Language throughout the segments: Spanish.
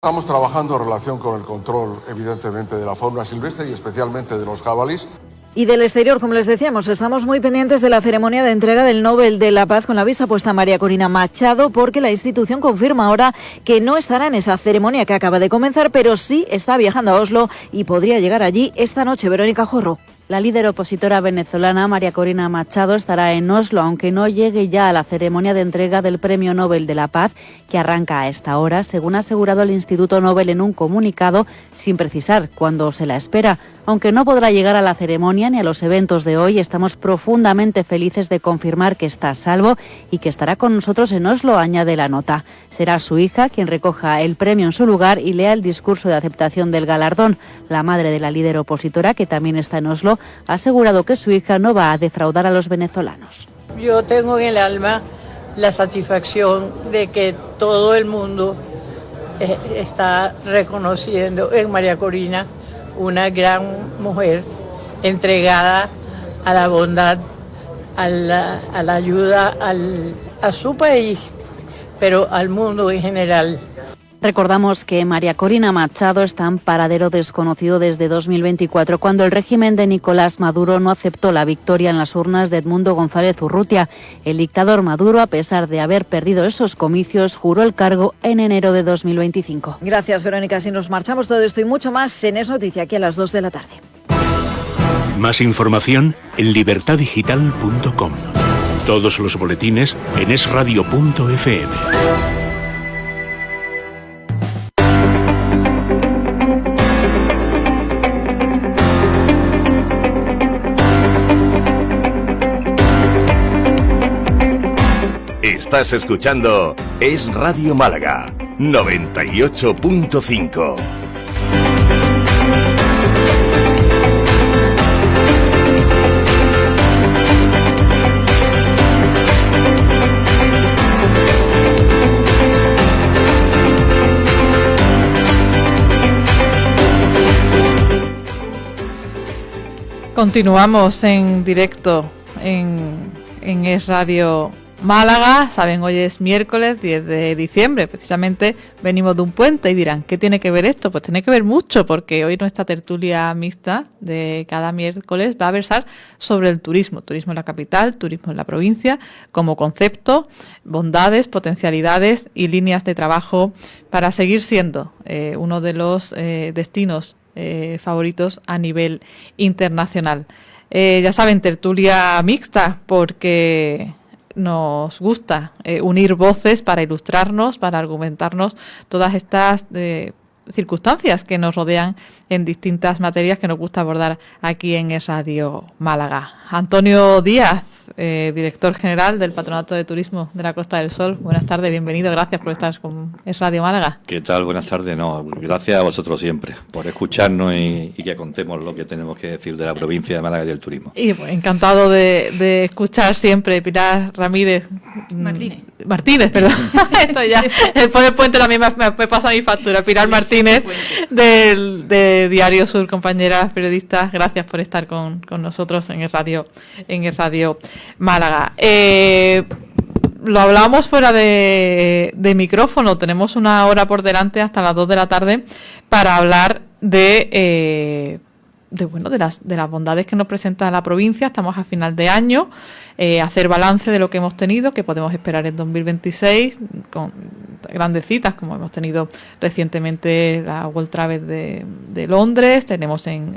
Estamos trabajando en relación con el control, evidentemente, de la fauna silvestre y especialmente de los jabalíes. Y del exterior, como les decíamos, estamos muy pendientes de la ceremonia de entrega del Nobel de la Paz con la vista puesta a María Corina Machado, porque la institución confirma ahora que no estará en esa ceremonia que acaba de comenzar, pero sí está viajando a Oslo y podría llegar allí esta noche. Verónica Jorro. La líder opositora venezolana María Corina Machado estará en Oslo, aunque no llegue ya a la ceremonia de entrega del Premio Nobel de la Paz, que arranca a esta hora, según ha asegurado el Instituto Nobel en un comunicado, sin precisar cuándo se la espera. Aunque no podrá llegar a la ceremonia ni a los eventos de hoy, estamos profundamente felices de confirmar que está a salvo y que estará con nosotros en Oslo, añade la nota. Será su hija quien recoja el premio en su lugar y lea el discurso de aceptación del galardón. La madre de la líder opositora, que también está en Oslo, ha asegurado que su hija no va a defraudar a los venezolanos. Yo tengo en el alma la satisfacción de que todo el mundo está reconociendo en María Corina una gran mujer entregada a la bondad, a la ayuda a su país, pero al mundo en general. Recordamos que María Corina Machado está en paradero desconocido desde 2024, cuando el régimen de Nicolás Maduro no aceptó la victoria en las urnas de Edmundo González Urrutia. El dictador Maduro, a pesar de haber perdido esos comicios, juró el cargo en enero de 2025. Gracias, Verónica. Si nos marchamos, todo esto y mucho más en Es Noticia, aquí a las 2 de la tarde. Más información en libertadigital.com. Todos los boletines en esradio.fm. Estás escuchando Es Radio Málaga 98.5. Continuamos en directo en Es Radio Málaga. Saben, hoy es miércoles 10 de diciembre, precisamente venimos de un puente y dirán, ¿qué tiene que ver esto? Pues tiene que ver mucho, porque hoy nuestra tertulia mixta de cada miércoles va a versar sobre el turismo en la capital, turismo en la provincia, como concepto, bondades, potencialidades y líneas de trabajo para seguir siendo uno de los destinos favoritos a nivel internacional. Ya saben, tertulia mixta, porque nos gusta unir voces para ilustrarnos, para argumentarnos todas estas circunstancias que nos rodean en distintas materias que nos gusta abordar aquí en Es Radio Málaga. Antonio Díaz, director general del Patronato de Turismo de la Costa del Sol. Buenas tardes, bienvenido, gracias por estar con Es Radio Málaga. ¿Qué tal? Buenas tardes. No, gracias a vosotros siempre por escucharnos y que contemos lo que tenemos que decir de la provincia de Málaga y del turismo. Y pues, encantado de escuchar siempre Pilar Ramírez. Martínez, perdón. Esto ya, después del puente también me pasa mi factura. Pilar Martínez, de Diario Sur, compañeras periodistas, gracias por estar con nosotros en el radio Málaga. Lo hablábamos fuera de micrófono, tenemos una hora por delante hasta las 2 de la tarde para hablar de las bondades que nos presenta la provincia. Estamos a final de año, hacer balance de lo que hemos tenido, que podemos esperar en 2026, con grandes citas como hemos tenido recientemente la World Travel de Londres, tenemos en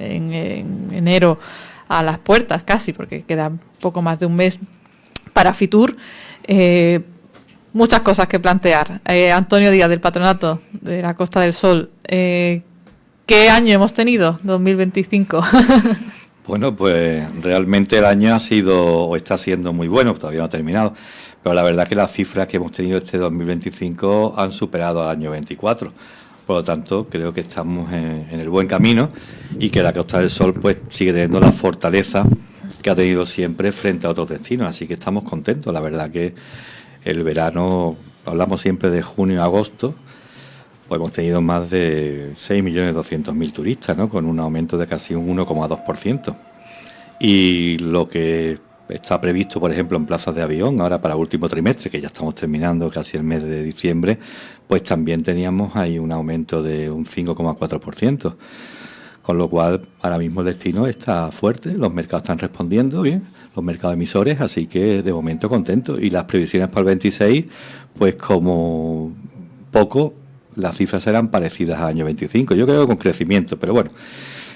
enero a las puertas casi, porque queda poco más de un mes para Fitur. Muchas cosas que plantear. Antonio Díaz, del Patronato de la Costa del Sol, ¿qué año hemos tenido? 2025. Bueno, pues realmente el año ha sido o está siendo muy bueno, todavía no ha terminado, pero la verdad que las cifras que hemos tenido este 2025 han superado al año 24. Por lo tanto, creo que estamos en el buen camino y que la Costa del Sol pues sigue teniendo la fortaleza que ha tenido siempre frente a otros destinos. Así que estamos contentos. La verdad que el verano, hablamos siempre de junio y agosto, pues hemos tenido más de 6.200.000 turistas, ¿no? Con un aumento de casi un 1,2%. Y lo que está previsto, por ejemplo, en plazas de avión, ahora para el último trimestre, que ya estamos terminando casi el mes de diciembre, pues también teníamos ahí un aumento de un 5,4%. Con lo cual, ahora mismo el destino está fuerte, los mercados están respondiendo bien, los mercados emisores, así que de momento contento. Y las previsiones para el 26, pues como poco, las cifras serán parecidas al año 25. Yo creo que con crecimiento, pero bueno,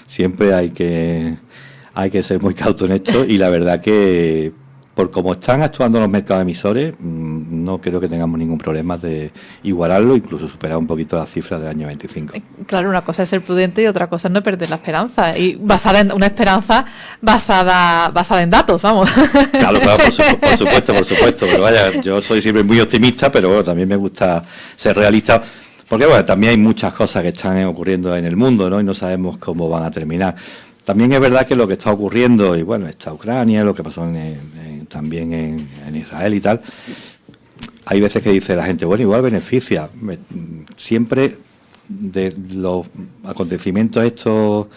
siempre hay que ser muy cauto en esto, y la verdad que por cómo están actuando los mercados emisores, no creo que tengamos ningún problema de igualarlo, incluso superar un poquito las cifras del año 25. Claro, una cosa es ser prudente y otra cosa es no perder la esperanza. Y basada en una esperanza basada en datos, vamos. Claro, por supuesto. Pero vaya, yo soy siempre muy optimista, pero bueno, también me gusta ser realista. Porque bueno, también hay muchas cosas que están ocurriendo en el mundo, ¿no? Y no sabemos cómo van a terminar. También es verdad que lo que está ocurriendo, y bueno, está Ucrania, lo que pasó también en Israel y tal, hay veces que dice la gente, bueno, igual beneficia. Siempre de los acontecimientos estos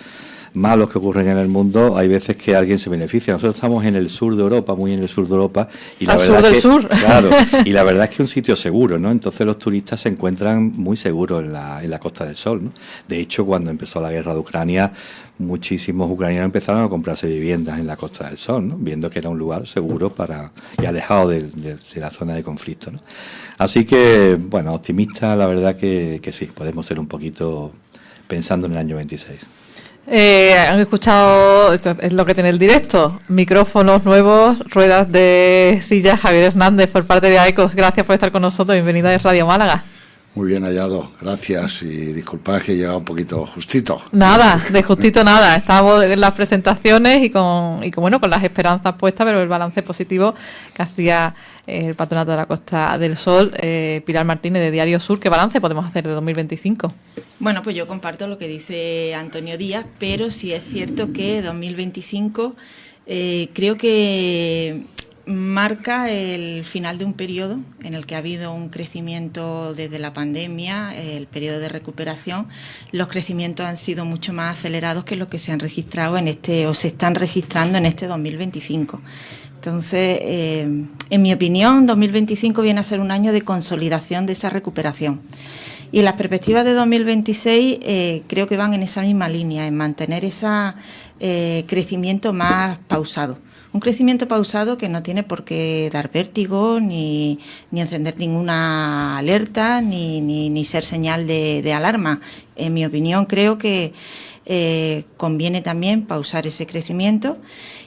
malos que ocurren en el mundo, hay veces que alguien se beneficia. Nosotros estamos en el sur de Europa, muy en el sur de Europa, y la verdad es que, sur. Claro, y la verdad es que es un sitio seguro, ¿no? Entonces los turistas se encuentran muy seguros en la Costa del Sol, ¿no? De hecho, cuando empezó la guerra de Ucrania, muchísimos ucranianos empezaron a comprarse viviendas en la Costa del Sol, ¿no? Viendo que era un lugar seguro y alejado de la zona de conflicto, ¿no? Así que, bueno, optimista, la verdad que sí, podemos ser un poquito pensando en el año 26. Han escuchado, esto es lo que tiene el directo, micrófonos nuevos, ruedas de silla. Javier Hernández, por parte de AECOS, gracias por estar con nosotros, bienvenido a Radio Málaga. Muy bien hallado, gracias, y disculpad que he llegado un poquito justito. Nada, de justito nada, estábamos en las presentaciones y con las esperanzas puestas, pero el balance positivo que hacía el Patronato de la Costa del Sol. Pilar Martínez, de Diario Sur, ¿qué balance podemos hacer de 2025? Bueno, pues yo comparto lo que dice Antonio Díaz, pero sí es cierto que 2025 creo que marca el final de un periodo en el que ha habido un crecimiento desde la pandemia, el periodo de recuperación. Los crecimientos han sido mucho más acelerados que los que se han registrado se están registrando en este 2025. Entonces, en mi opinión, 2025 viene a ser un año de consolidación de esa recuperación. Y las perspectivas de 2026 creo que van en esa misma línea, en mantener ese crecimiento más pausado. Un crecimiento pausado que no tiene por qué dar vértigo, ni encender ninguna alerta, ni ser señal de alarma. En mi opinión, creo que conviene también pausar ese crecimiento,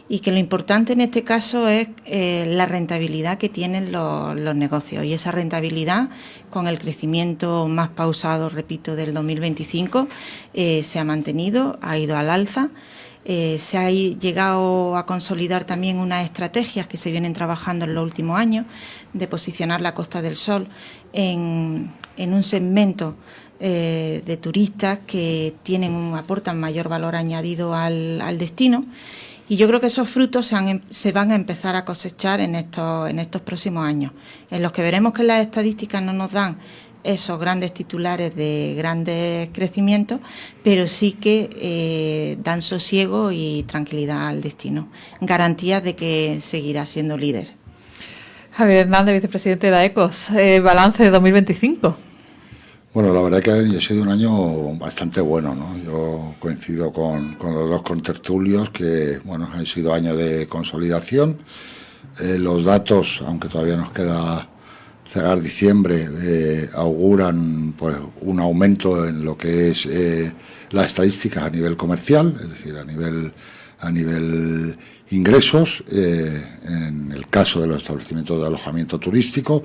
y que lo importante en este caso es la rentabilidad que tienen los negocios. Y esa rentabilidad, con el crecimiento más pausado, repito, del 2025, se ha mantenido, ha ido al alza. Se ha llegado a consolidar también unas estrategias que se vienen trabajando en los últimos años, de posicionar la Costa del Sol en un segmento de turistas que aportan mayor valor añadido al destino. Y yo creo que esos frutos se van a empezar a cosechar en estos próximos años, en los que veremos que las estadísticas no nos dan esos grandes titulares de grandes crecimientos, pero sí que dan sosiego y tranquilidad al destino, garantías de que seguirá siendo líder. Javier Hernández, vicepresidente de AECOS, balance de 2025. Bueno, la verdad que ha sido un año bastante bueno, ¿no? Yo coincido con los dos contertulios que, bueno, han sido años de consolidación. Los datos, aunque todavía nos queda cerrar diciembre, auguran pues un aumento en lo que es las estadísticas a nivel comercial, es decir, a nivel ingresos. En el caso de los establecimientos de alojamiento turístico,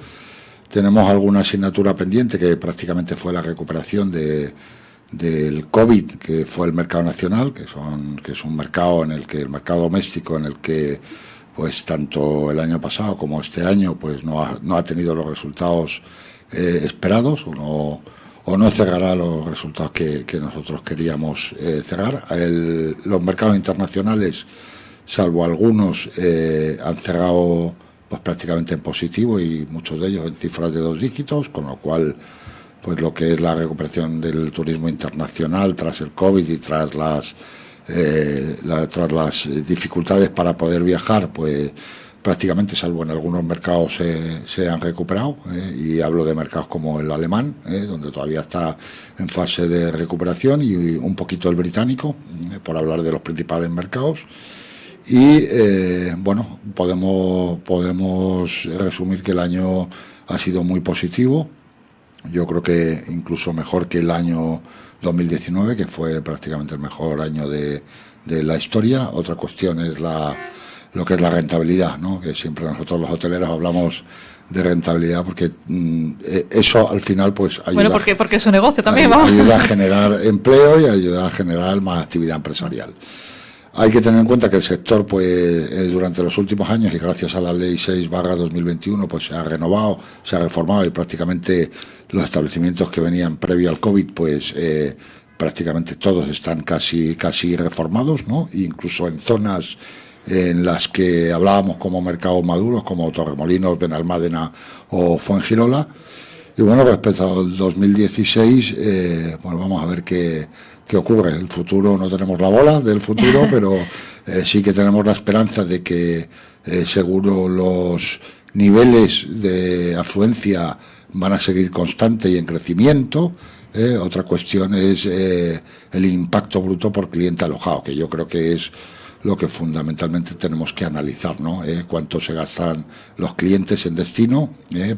tenemos alguna asignatura pendiente que prácticamente fue la recuperación del COVID, que fue el mercado nacional, que es un mercado el mercado doméstico en el que pues tanto el año pasado como este año pues no ha tenido los resultados esperados, o no cerrará los resultados que nosotros queríamos cerrar. Los mercados internacionales, salvo algunos, han cerrado pues prácticamente en positivo, y muchos de ellos en cifras de 2 dígitos, con lo cual pues lo que es la recuperación del turismo internacional tras el COVID y tras las dificultades para poder viajar, pues prácticamente, salvo en algunos mercados, se han recuperado, y hablo de mercados como el alemán, donde todavía está en fase de recuperación, y un poquito el británico, por hablar de los principales mercados. Y bueno, podemos resumir que el año ha sido muy positivo. Yo creo que incluso mejor que el año 2019, que fue prácticamente el mejor año de la historia. Otra cuestión es lo que es la rentabilidad, ¿no? Que siempre nosotros los hoteleros hablamos de rentabilidad, porque eso al final pues ayuda, bueno, porque es su negocio también, ayuda a generar empleo y ayuda a generar más actividad empresarial. Hay que tener en cuenta que el sector, pues, durante los últimos años, y gracias a la Ley 6/2021, pues se ha renovado, se ha reformado, y prácticamente los establecimientos que venían previo al COVID, pues prácticamente todos están casi reformados, ¿no? Incluso en zonas en las que hablábamos como mercados maduros, como Torremolinos, Benalmádena o Fuengirola. Y bueno, respecto al 2016, bueno, vamos a ver qué ocurre. El futuro, no tenemos la bola del futuro, pero sí que tenemos la esperanza de que seguro los niveles de afluencia van a seguir constantes y en crecimiento. Otra cuestión es el impacto bruto por cliente alojado, que yo creo que es lo que fundamentalmente tenemos que analizar, ¿no? Cuánto se gastan los clientes en destino,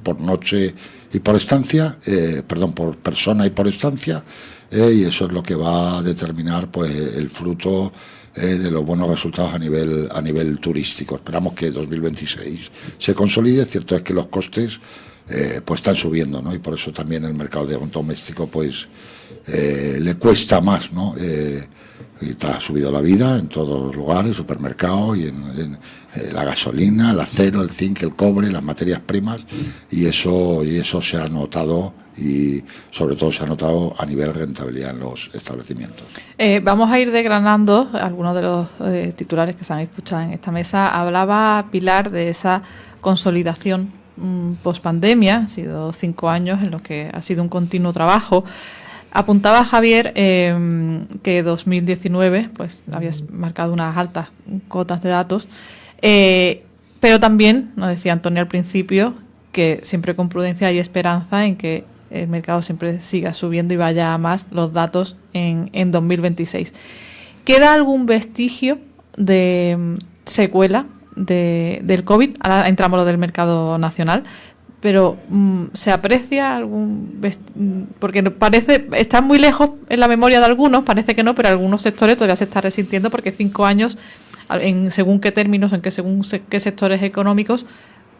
por noche y por estancia, por persona y por estancia, y eso es lo que va a determinar, pues, el fruto de los buenos resultados a nivel turístico. Esperamos que 2026 se consolide. Cierto es que los costes pues están subiendo, ¿no? Y por eso también el mercado doméstico pues le cuesta más, ¿no? Y ha subido la vida en todos los lugares, supermercados, y en la gasolina, el acero, el zinc, el cobre, las materias primas, y eso se ha notado, y sobre todo se ha notado a nivel rentabilidad en los establecimientos. Vamos a ir desgranando algunos de los titulares que se han escuchado en esta mesa. Hablaba Pilar de esa consolidación post-pandemia. Han sido 5 años en los que ha sido un continuo trabajo. Apuntaba Javier que 2019 pues había marcado unas altas cotas de datos, pero también nos decía Antonio al principio que siempre con prudencia hay esperanza en que el mercado siempre siga subiendo y vaya a más los datos en 2026. ¿Queda algún vestigio de secuela del COVID? Ahora entramos a lo del mercado nacional, pero ¿se aprecia algún? Porque parece, está muy lejos en la memoria de algunos, parece que no, pero algunos sectores todavía se está resintiendo, porque 5 años, en según qué términos, según qué sectores económicos,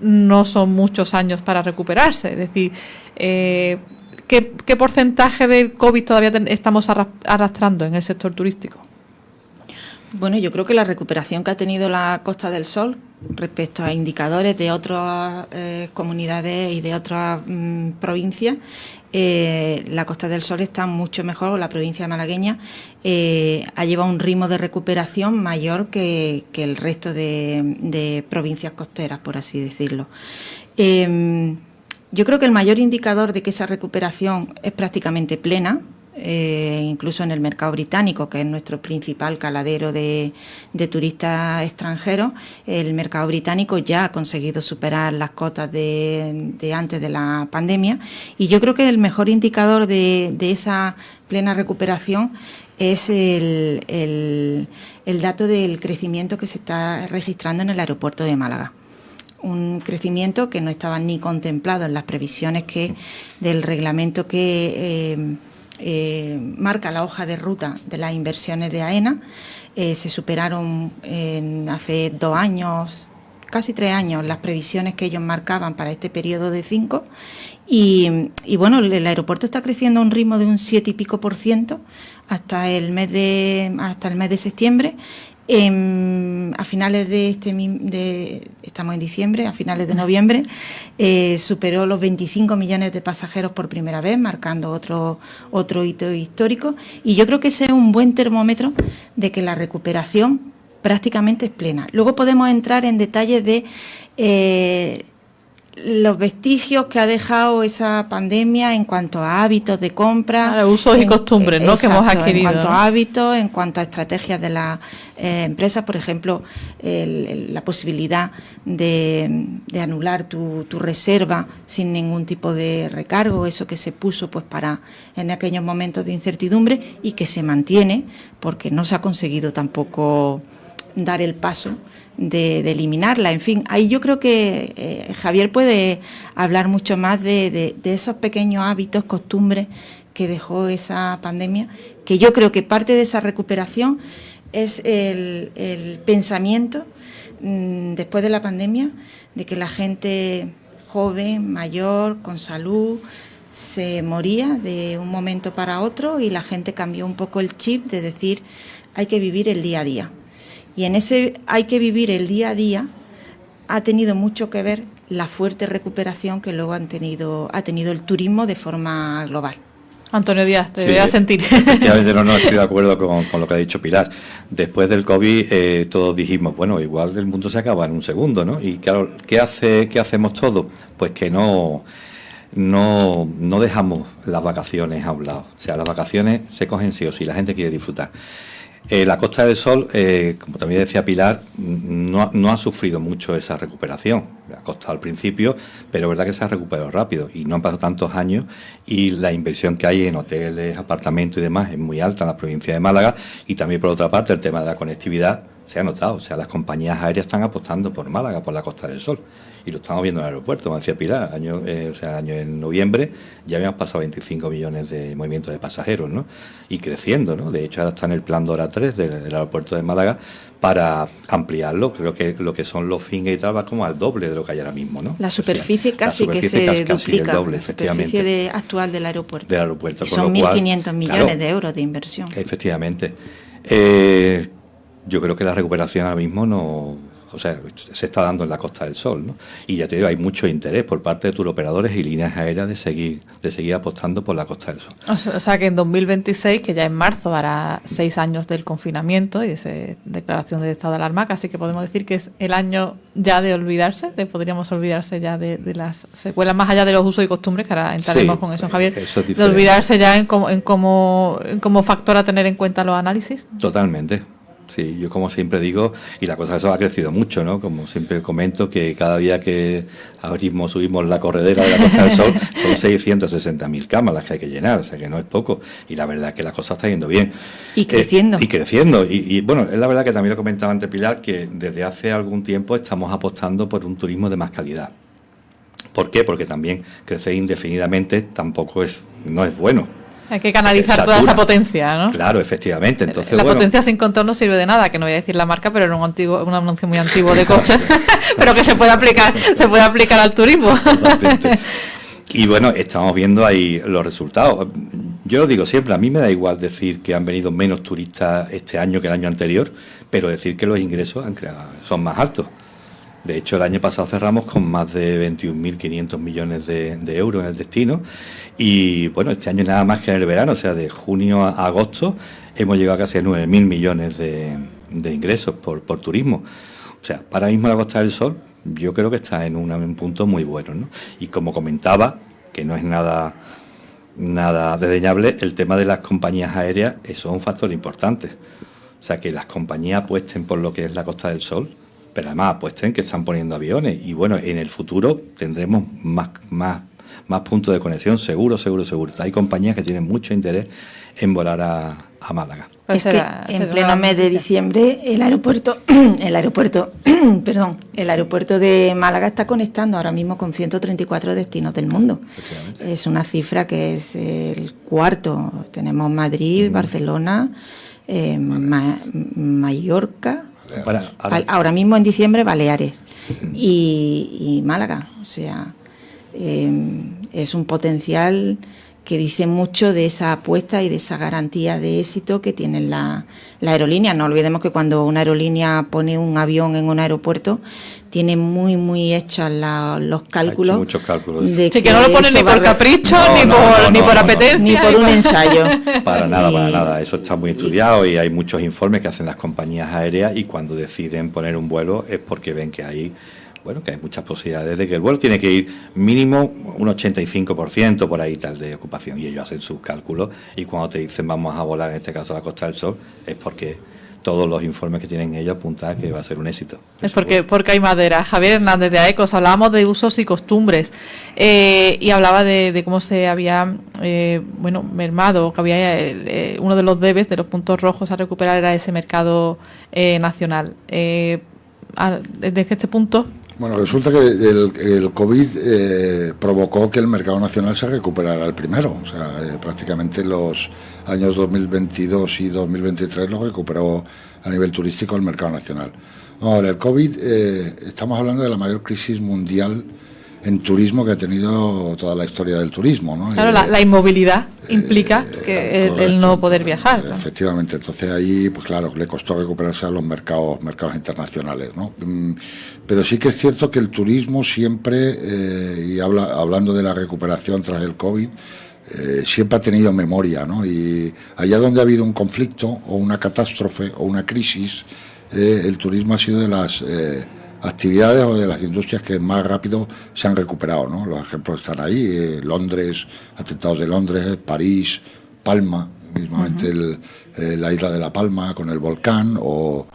no son muchos años para recuperarse. Es decir, ¿qué porcentaje del COVID todavía estamos arrastrando en el sector turístico? Bueno, yo creo que la recuperación que ha tenido la Costa del Sol respecto a indicadores de otras comunidades y de otras provincias, la Costa del Sol está mucho mejor, o la provincia malagueña ha llevado un ritmo de recuperación mayor que el resto de provincias costeras, por así decirlo. Yo creo que el mayor indicador de que esa recuperación es prácticamente plena, incluso en el mercado británico, que es nuestro principal caladero de turistas extranjeros, el mercado británico ya ha conseguido superar las cotas de antes de la pandemia, y yo creo que el mejor indicador de esa plena recuperación es el dato del crecimiento que se está registrando en el aeropuerto de Málaga. Un crecimiento que no estaba ni contemplado en las previsiones del reglamento que marca la hoja de ruta de las inversiones de AENA. Se superaron hace 2 años, casi 3 años, las previsiones que ellos marcaban para este periodo de 5, y bueno, el aeropuerto está creciendo a un ritmo de un 7 y pico % hasta el mes de septiembre. A finales estamos en diciembre, a finales de noviembre, superó los 25 millones de pasajeros por primera vez, marcando otro hito histórico, y yo creo que ese es un buen termómetro de que la recuperación prácticamente es plena. Luego podemos entrar en detalles de los vestigios que ha dejado esa pandemia en cuanto a hábitos de compra. Usos y costumbres, ¿no? Exacto, que hemos adquirido. En cuanto a hábitos, en cuanto a estrategias de las empresas, por ejemplo, la posibilidad de anular tu reserva sin ningún tipo de recargo, eso que se puso pues para en aquellos momentos de incertidumbre y que se mantiene porque no se ha conseguido tampoco dar el paso de eliminarla. En fin, ahí yo creo que Javier puede hablar mucho más de esos pequeños hábitos, costumbres que dejó esa pandemia, que yo creo que parte de esa recuperación es el pensamiento después de la pandemia de que la gente joven, mayor, con salud, se moría de un momento para otro y la gente cambió un poco el chip de decir hay que vivir el día a día. Y en ese hay que vivir el día a día ha tenido mucho que ver la fuerte recuperación que luego ha tenido el turismo de forma global. Antonio Díaz, te voy a sentir. Efectivamente, no estoy de acuerdo con lo que ha dicho Pilar. Después del COVID todos dijimos, bueno, igual el mundo se acaba en un segundo, ¿no? Y claro, ¿qué hacemos todos? Pues que no dejamos las vacaciones a un lado. O sea, las vacaciones se cogen sí o sí, la gente quiere disfrutar. La Costa del Sol, como también decía Pilar, no ha sufrido mucho esa recuperación. Ha costado al principio, pero es verdad que se ha recuperado rápido y no han pasado tantos años y la inversión que hay en hoteles, apartamentos y demás es muy alta en la provincia de Málaga y también por otra parte el tema de la conectividad se ha notado. O sea, las compañías aéreas están apostando por Málaga, por la Costa del Sol. Y lo estamos viendo en el aeropuerto, como decía Pilar, el año en noviembre ya habíamos pasado 25 millones de movimientos de pasajeros, ¿no? Y creciendo, ¿no? De hecho, ahora está en el plan DORA 3 del aeropuerto de Málaga para ampliarlo. Creo que lo que son los fingers y tal va como al doble de lo que hay ahora mismo, ¿no? La superficie casi que se duplica, la superficie actual del aeropuerto. Y son 1.500 millones de euros de inversión. Efectivamente. Yo creo que la recuperación ahora mismo se está dando en la Costa del Sol, ¿no? Y ya te digo, hay mucho interés por parte de turoperadores y líneas aéreas de seguir apostando por la Costa del Sol. O sea que en 2026, que ya en marzo hará 6 años del confinamiento y de esa declaración de estado de alarma, casi que podemos decir que es el año ya de olvidarse, podríamos olvidarse ya de las secuelas, más allá de los usos y costumbres, que ahora entraremos con eso, Javier, eso es de olvidarse ya en cómo factor a tener en cuenta los análisis. Totalmente. Sí, yo como siempre digo, y la cosa de eso ha crecido mucho, ¿no? Como siempre comento, que cada día que subimos la corredera de la Costa del Sol, son 660.000 camas las que hay que llenar, o sea que no es poco. Y la verdad es que la cosa está yendo bien. Y creciendo. Y bueno, es la verdad que también lo comentaba antes Pilar, que desde hace algún tiempo estamos apostando por un turismo de más calidad. ¿Por qué? Porque también crecer indefinidamente tampoco no es bueno. Hay que canalizar toda esa potencia, ¿no? Claro, efectivamente. Entonces, la potencia sin control no sirve de nada, que no voy a decir la marca, pero era un anuncio muy antiguo de coches, pero que se puede aplicar al turismo. Totalmente. Y bueno, estamos viendo ahí los resultados. Yo lo digo siempre, a mí me da igual decir que han venido menos turistas este año que el año anterior, pero decir que los ingresos son más altos. De hecho, el año pasado cerramos con más de 21.500 millones de euros en el destino y bueno, este año nada más que en el verano, o sea, de junio a agosto, hemos llegado a casi a 9.000 millones de ingresos por turismo. O sea, ahora mismo la Costa del Sol yo creo que está en un punto muy bueno, ¿no? Y como comentaba, que no es nada desdeñable, el tema de las compañías aéreas, eso es un factor importante. O sea, que las compañías apuesten por lo que es la Costa del Sol, pero además apuesten que están poniendo aviones y bueno, en el futuro tendremos más puntos de conexión, seguro. Hay compañías que tienen mucho interés en volar a Málaga. Es que en pleno mes de diciembre el aeropuerto de Málaga está conectando ahora mismo con 134 destinos del mundo. Es una cifra que es el cuarto. Tenemos Madrid, Barcelona, Mallorca. Ahora mismo en diciembre Baleares y Málaga, o sea, es un potencial que dice mucho de esa apuesta y de esa garantía de éxito que tienen la aerolínea. No olvidemos que cuando una aerolínea pone un avión en un aeropuerto tiene muy hechos los cálculos. Hay muchos cálculos. Sí, que no lo ponen ni por capricho, ni por apetencia, ni por un ensayo. Para nada. Eso está muy estudiado y hay muchos informes que hacen las compañías aéreas y cuando deciden poner un vuelo es porque ven que hay bueno, que hay muchas posibilidades de que el vuelo tiene que ir mínimo un 85% por ahí tal de ocupación, y ellos hacen sus cálculos, y cuando te dicen vamos a volar, en este caso a la Costa del Sol, es porque todos los informes que tienen ellos apuntan a que va a ser un éxito. Es porque hay madera. Javier Hernández de AECOS, hablábamos de usos y costumbres, y hablaba de cómo se había mermado, que había uno de los debes, de los puntos rojos a recuperar, era ese mercado nacional. Desde este punto... Bueno, resulta que el COVID provocó que el mercado nacional se recuperara el primero. O sea, prácticamente los años 2022 y 2023 lo recuperó a nivel turístico el mercado nacional. Ahora, el COVID, estamos hablando de la mayor crisis mundial en turismo que ha tenido toda la historia del turismo, ¿no? Claro, la inmovilidad implica que el no poder viajar, ¿no? Efectivamente, entonces ahí, pues claro, le costó recuperarse a los mercados internacionales, ¿no? Pero sí que es cierto que el turismo siempre, hablando de la recuperación tras el COVID, siempre ha tenido memoria, ¿no? Y allá donde ha habido un conflicto o una catástrofe o una crisis, el turismo ha sido de las actividades o de las industrias que más rápido se han recuperado, ¿no? Los ejemplos están ahí, Londres, atentados de Londres, París, Palma, mismamente la isla de La Palma con el volcán, o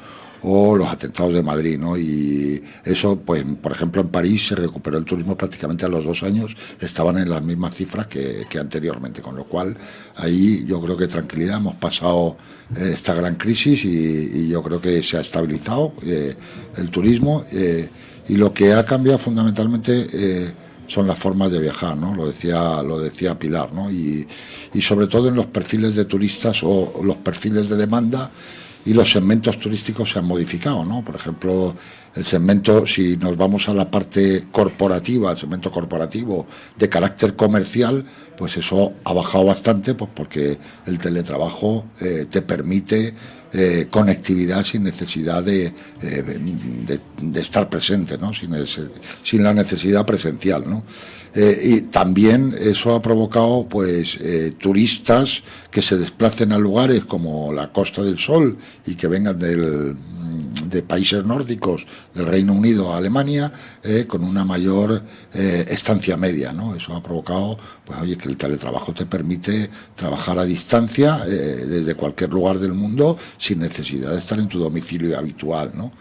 los atentados de Madrid, ¿no? Y eso, pues, por ejemplo, en París se recuperó el turismo prácticamente a los 2 años, estaban en las mismas cifras que anteriormente, con lo cual ahí yo creo que tranquilidad, hemos pasado esta gran crisis y yo creo que se ha estabilizado el turismo, y lo que ha cambiado fundamentalmente son las formas de viajar, ¿no? Lo decía Pilar, ¿no? Y sobre todo en los perfiles de turistas o los perfiles de demanda, y los segmentos turísticos se han modificado, ¿no? Por ejemplo, el segmento, si nos vamos a la parte corporativa, el segmento corporativo de carácter comercial, pues eso ha bajado bastante, pues porque el teletrabajo te permite conectividad sin necesidad de estar presente, ¿no? Sin la necesidad presencial, ¿no? Y también eso ha provocado, pues, turistas que se desplacen a lugares como la Costa del Sol y que vengan de países nórdicos, del Reino Unido a Alemania, con una mayor estancia media, ¿no? Eso ha provocado, pues, oye, que el teletrabajo te permite trabajar a distancia desde cualquier lugar del mundo sin necesidad de estar en tu domicilio habitual, ¿no?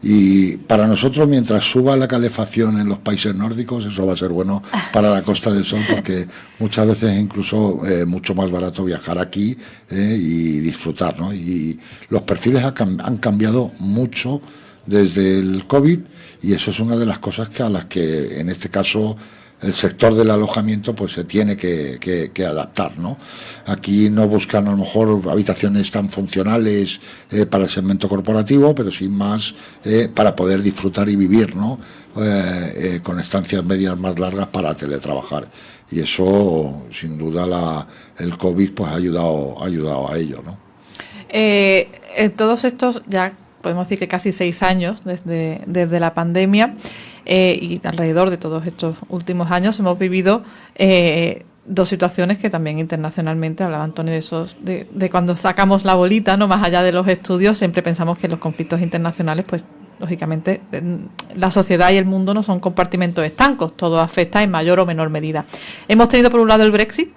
Y para nosotros, mientras suba la calefacción en los países nórdicos, eso va a ser bueno para la Costa del Sol, porque muchas veces es incluso mucho más barato viajar aquí y disfrutar, ¿no? Y los perfiles han cambiado mucho desde el COVID, y eso es una de las cosas a las que, en este caso, el sector del alojamiento pues se tiene que adaptar, ¿no? Aquí no buscan a lo mejor habitaciones tan funcionales para el segmento corporativo, pero sí más para poder disfrutar y vivir, ¿no? Con estancias medias más largas para teletrabajar. Y eso, sin duda, el COVID pues ha ayudado a ello, ¿no? En todos estos, ya podemos decir que casi 6 años desde la pandemia, y alrededor de todos estos últimos años hemos vivido 2 situaciones que también internacionalmente, hablaba Antonio de cuando sacamos la bolita, no más allá de los estudios, siempre pensamos que los conflictos internacionales, pues lógicamente la sociedad y el mundo no son compartimentos estancos, todo afecta en mayor o menor medida. Hemos tenido por un lado el Brexit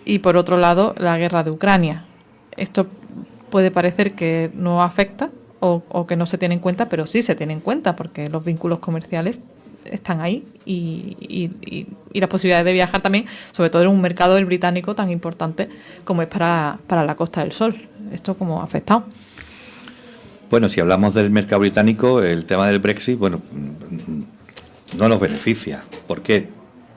y por otro lado la guerra de Ucrania. Esto puede parecer que no afecta o que no se tiene en cuenta, pero sí se tiene en cuenta, porque los vínculos comerciales están ahí y las posibilidades de viajar también, sobre todo en un mercado del británico tan importante como es para la Costa del Sol. ¿Esto cómo ha afectado? Bueno, si hablamos del mercado británico, el tema del Brexit, bueno, no nos beneficia. ¿Por qué?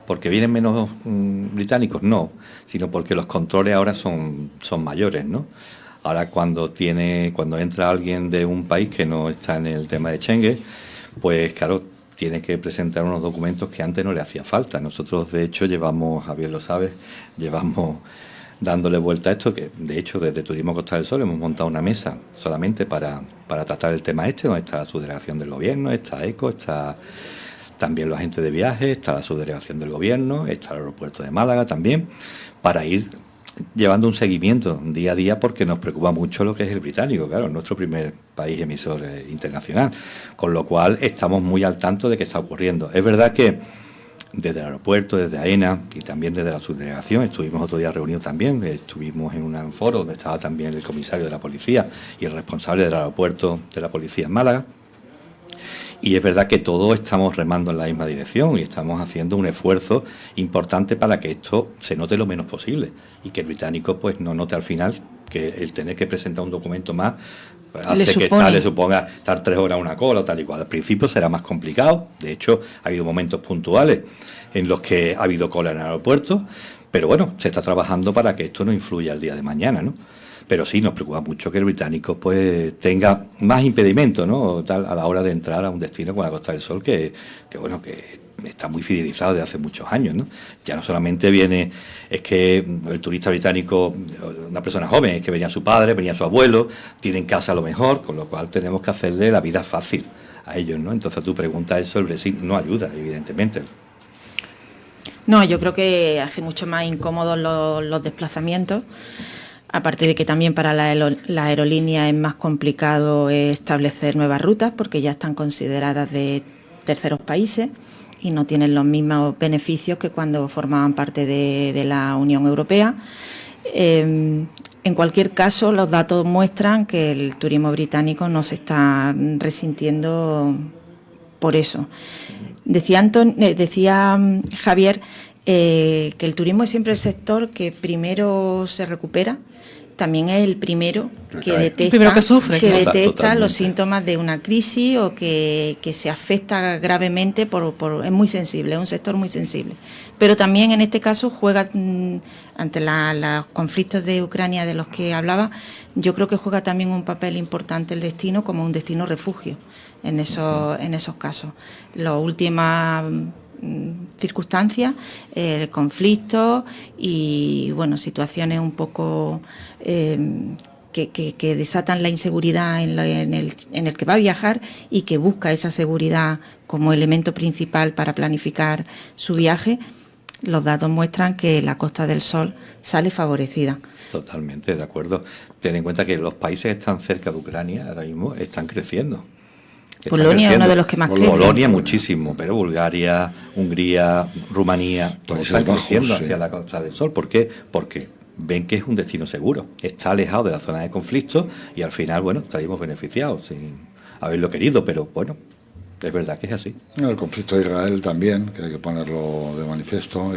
¿Porque vienen menos británicos? No, sino porque los controles ahora son mayores, ¿no? Ahora cuando entra alguien de un país que no está en el tema de Schengen, pues claro, tiene que presentar unos documentos que antes no le hacía falta. Nosotros, de hecho, Javier lo sabe, llevamos dándole vuelta a esto, que de hecho desde Turismo Costa del Sol hemos montado una mesa solamente para tratar el tema donde está la subdelegación del gobierno, está ECO, está también los agentes de viajes, está la subdelegación del gobierno, está el aeropuerto de Málaga también, para ir llevando un seguimiento día a día porque nos preocupa mucho lo que es el británico, claro, nuestro primer país emisor internacional, con lo cual estamos muy al tanto de qué está ocurriendo. Es verdad que desde el aeropuerto, desde AENA y también desde la subdelegación, estuvimos otro día reunidos también, estuvimos en un foro donde estaba también el comisario de la policía y el responsable del aeropuerto de la policía en Málaga. Y es verdad que todos estamos remando en la misma dirección y estamos haciendo un esfuerzo importante para que esto se note lo menos posible y que el británico pues no note al final que el tener que presentar un documento más pues, hace que le suponga estar 3 horas en una cola o tal y cual. Al principio será más complicado, de hecho ha habido momentos puntuales en los que ha habido cola en el aeropuerto, pero bueno, se está trabajando para que esto no influya el día de mañana, ¿no? Pero sí, nos preocupa mucho que el británico pues tenga más impedimentos, ¿no? Tal, a la hora de entrar a un destino como la Costa del Sol, que bueno, que está muy fidelizado desde hace muchos años, ¿no? Ya no solamente viene, es que el turista británico, una persona joven, es que venía su padre, venía su abuelo, tienen casa a lo mejor, con lo cual tenemos que hacerle la vida fácil a ellos, ¿no? Entonces tu pregunta eso, el Brexit no ayuda, evidentemente. No, yo creo que hace mucho más incómodos los desplazamientos. Aparte de que también para la aerolínea es más complicado establecer nuevas rutas porque ya están consideradas de terceros países y no tienen los mismos beneficios que cuando formaban parte de la Unión Europea. En cualquier caso, los datos muestran que el turismo británico no se está resintiendo por eso. Decía Javier que el turismo es siempre el sector que primero se recupera. También es el primero que detecta los síntomas de una crisis o que se afecta gravemente es muy sensible, es un sector muy sensible. Pero también en este caso juega, ante los conflictos de Ucrania de los que hablaba, yo creo que juega también un papel importante el destino como un destino refugio en esos casos. Las últimas circunstancias, conflictos y bueno, situaciones un poco que desatan la inseguridad en el que va a viajar y que busca esa seguridad como elemento principal para planificar su viaje. Los datos muestran que la Costa del Sol sale favorecida. Totalmente, de acuerdo. Ten en cuenta que los países que están cerca de Ucrania ahora mismo están creciendo. Polonia es uno de los que más crece. Polonia muchísimo, pero Bulgaria, Hungría, Rumanía, todos están creciendo hacia la Costa del Sol. ¿Por qué? Porque ven que es un destino seguro, está alejado de la zona de conflicto y al final, bueno, estaríamos beneficiados sin haberlo querido, pero bueno, es verdad que es así. El conflicto de Israel también, que hay que ponerlo de manifiesto.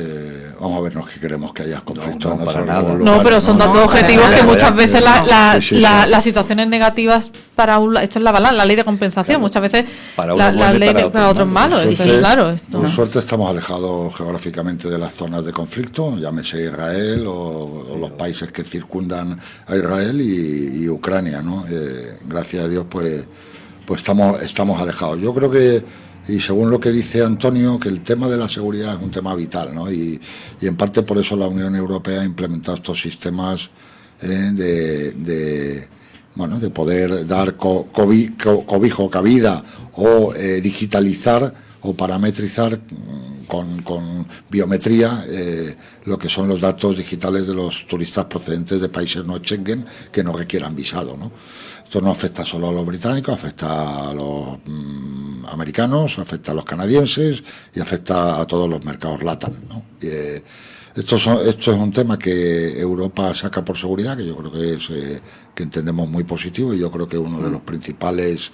Vamos a vernos que queremos que haya conflicto. No, para nada. No, pero son datos objetivos que muchas veces las situaciones negativas para esto es la ley de compensación, claro. Muchas veces la ley para otros malos. Claro, por suerte estamos alejados geográficamente de las zonas de conflicto, llámese Israel o los países que circundan a Israel y Ucrania, ¿no? Gracias a Dios, pues estamos alejados. Yo creo que, y según lo que dice Antonio, que el tema de la seguridad es un tema vital, ¿no? Y en parte por eso la Unión Europea ha implementado estos sistemas de poder dar cobijo, cabida o digitalizar o parametrizar con biometría lo que son los datos digitales de los turistas procedentes de países no Schengen que no requieran visado, ¿no? Esto no afecta solo a los británicos, afecta a los americanos, afecta a los canadienses y afecta a todos los mercados LATAM, ¿no? Esto es un tema que Europa saca por seguridad, que yo creo que es que entendemos muy positivo, y yo creo que uno de los principales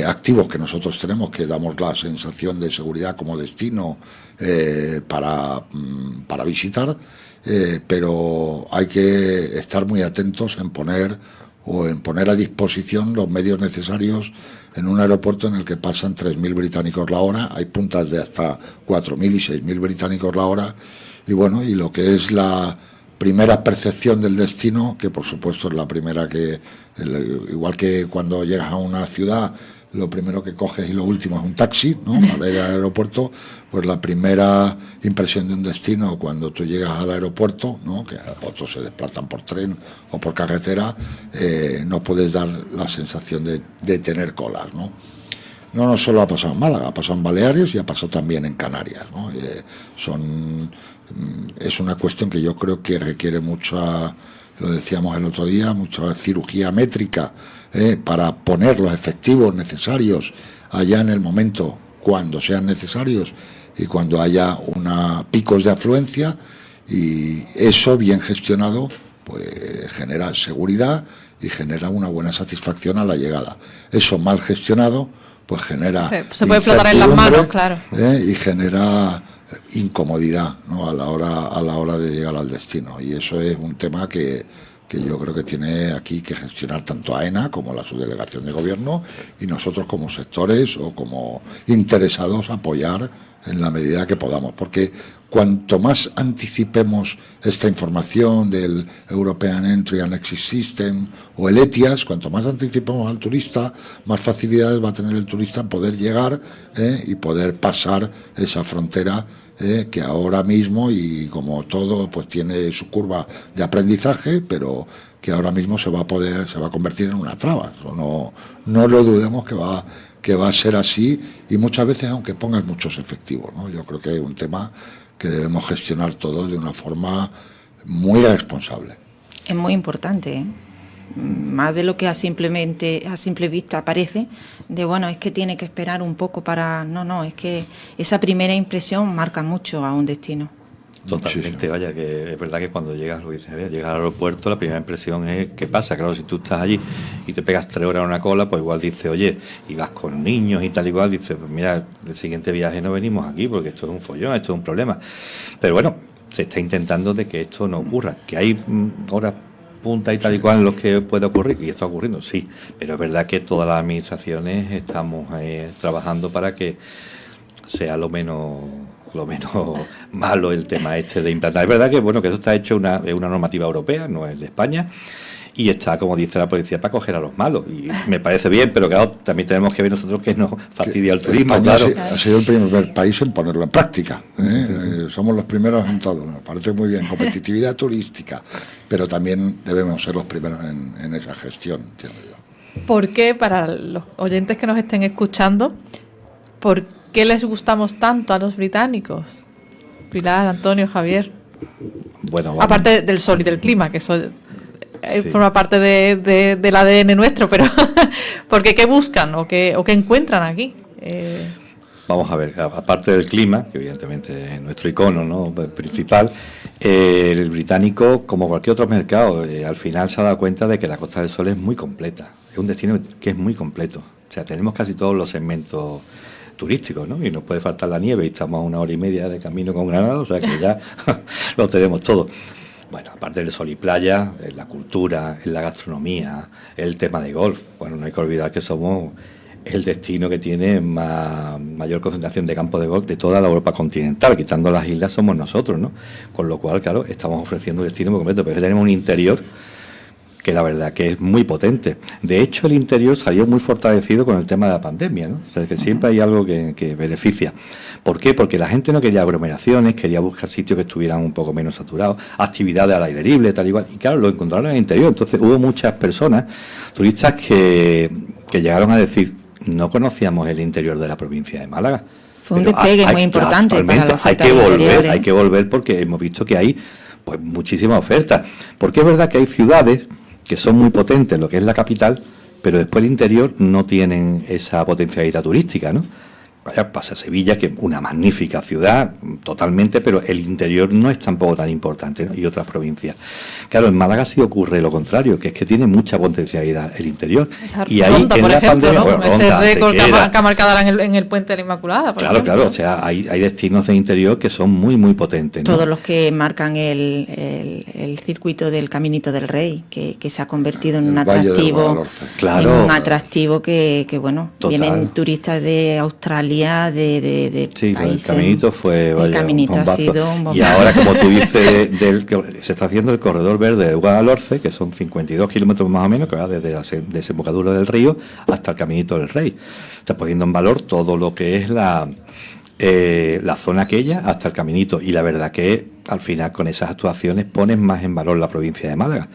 activos que nosotros tenemos, que damos la sensación de seguridad como destino para visitar, pero hay que estar muy atentos en poner a disposición los medios necesarios en un aeropuerto en el que pasan 3.000 británicos la hora, hay puntas de hasta 4.000 y 6.000 británicos la hora, y bueno, y lo que es la primera percepción del destino, que por supuesto es la primera igual que cuando llegas a una ciudad, lo primero que coges y lo último es un taxi, ¿no? Para ir al aeropuerto, pues la primera impresión de un destino cuando tú llegas al aeropuerto, ¿no? Que otros se desplazan por tren o por carretera, no puedes dar la sensación de tener colas, ¿no? no solo ha pasado en Málaga, ha pasado en Baleares y ha pasado también en Canarias, ¿no? Es una cuestión que yo creo que requiere mucha, lo decíamos el otro día, mucha cirugía métrica para poner los efectivos necesarios allá en el momento cuando sean necesarios y cuando haya picos de afluencia, y eso bien gestionado pues genera seguridad y genera una buena satisfacción a la llegada. Eso mal gestionado pues genera se puede flotar en las manos, claro, y genera incomodidad, ¿no? a la hora de llegar al destino, y eso es un tema que yo creo que tiene aquí que gestionar tanto AENA como la subdelegación de gobierno, y nosotros como sectores o como interesados apoyar en la medida que podamos, porque cuanto más anticipemos esta información del European Entry and Exit System o el ETIAS, cuanto más anticipemos al turista, más facilidades va a tener el turista en poder llegar y poder pasar esa frontera que ahora mismo, y como todo, pues tiene su curva de aprendizaje, pero que ahora mismo se va a convertir en una traba. No lo dudemos que va a ser así, y muchas veces aunque pongas muchos efectivos, ¿no? Yo creo que es un tema que debemos gestionar todos de una forma muy responsable. Es muy importante, más de lo que a simple vista parece, es que tiene que esperar un poco para... No, es que esa primera impresión marca mucho a un destino. Totalmente, vaya, que es verdad que cuando llegas, lo dices, llegas al aeropuerto, la primera impresión es ¿qué pasa? Claro, si tú estás allí y te pegas 3 horas en una cola, pues igual dices, oye, y vas con niños y tal igual, dices, pues mira, el siguiente viaje no venimos aquí porque esto es un follón, esto es un problema. Pero bueno, se está intentando de que esto no ocurra, que hay horas punta y tal y cual en los que puede ocurrir, y está ocurriendo, sí, pero es verdad que todas las administraciones estamos trabajando para que sea lo menos malo el tema de implantar. Es verdad que que eso está hecho es una normativa europea, no es de España, y está, como dice la policía, para coger a los malos, y me parece bien, pero claro, también tenemos que ver nosotros que no fastidia el turismo. España claro, ha sido el primer país en ponerlo en práctica, somos los primeros en todo, me parece muy bien, competitividad turística, pero también debemos ser los primeros en esa gestión, entiendo yo. ¿Por qué, para los oyentes que nos estén escuchando, por qué les gustamos tanto a los británicos? Pilar, Antonio, Javier. Bueno, vamos. Aparte del sol y del clima, que eso forma parte del ADN nuestro, pero porque ¿qué buscan o qué encuentran aquí? Vamos a ver, aparte del clima, que evidentemente es nuestro icono, ¿no?, principal, el británico, como cualquier otro mercado, al final se ha dado cuenta de que la Costa del Sol es muy completa, es un destino que es muy completo, o sea, tenemos casi todos los segmentos turísticos, ¿no? Y nos puede faltar la nieve y estamos a 1 hora y media de camino con Granada, o sea que ya lo tenemos todo. Bueno, aparte del sol y playa, en la cultura, en la gastronomía, el tema de golf. Bueno, no hay que olvidar que somos el destino que tiene mayor concentración de campos de golf de toda la Europa continental, quitando las islas somos nosotros, ¿no? Con lo cual, claro, estamos ofreciendo un destino muy completo, pero tenemos un interior que la verdad que es muy potente. De hecho, el interior salió muy fortalecido con el tema de la pandemia, ¿no? O sea, que siempre hay algo que beneficia. ¿Por qué? Porque la gente no quería aglomeraciones, quería buscar sitios que estuvieran un poco menos saturados, actividades al aire libre, tal y cual, y claro, lo encontraron en el interior. Entonces hubo muchas personas, turistas, que llegaron a decir, no conocíamos el interior de la provincia de Málaga. Fue un despegue muy importante para la oferta hay que volver porque hemos visto que hay pues muchísimas ofertas. Porque es verdad que hay ciudades que son muy potentes, lo que es la capital, pero después el interior no tienen esa potencialidad turística, ¿no? Vaya, pasa Sevilla, que es una magnífica ciudad, totalmente, pero el interior no es tampoco tan importante, ¿no? Y otras provincias. Claro, en Málaga sí ocurre lo contrario, que es que tiene mucha potencialidad el interior. Y ahí, Ronda, en la ejemplo, pandemia, ¿no? Ese récord que ha marcado en el Puente de la Inmaculada, por ejemplo. Claro, o sea, hay destinos de interior que son muy, muy potentes, ¿no? Todos los que marcan el circuito del Caminito del Rey, que se ha convertido en un atractivo, claro, en un atractivo que bueno, total. Vienen turistas de Australia, de sí, países. El Caminito fue, vaya, el Caminito ha sido un bombazo. Y ahora, como tú dices, se está haciendo el corredor verde del Guadalhorce, que son 52 kilómetros más o menos, que va desde la desembocadura del río hasta el Caminito del Rey. Está poniendo en valor todo lo que es la zona aquella hasta el Caminito, y la verdad que al final con esas actuaciones pones más en valor la provincia de Málaga,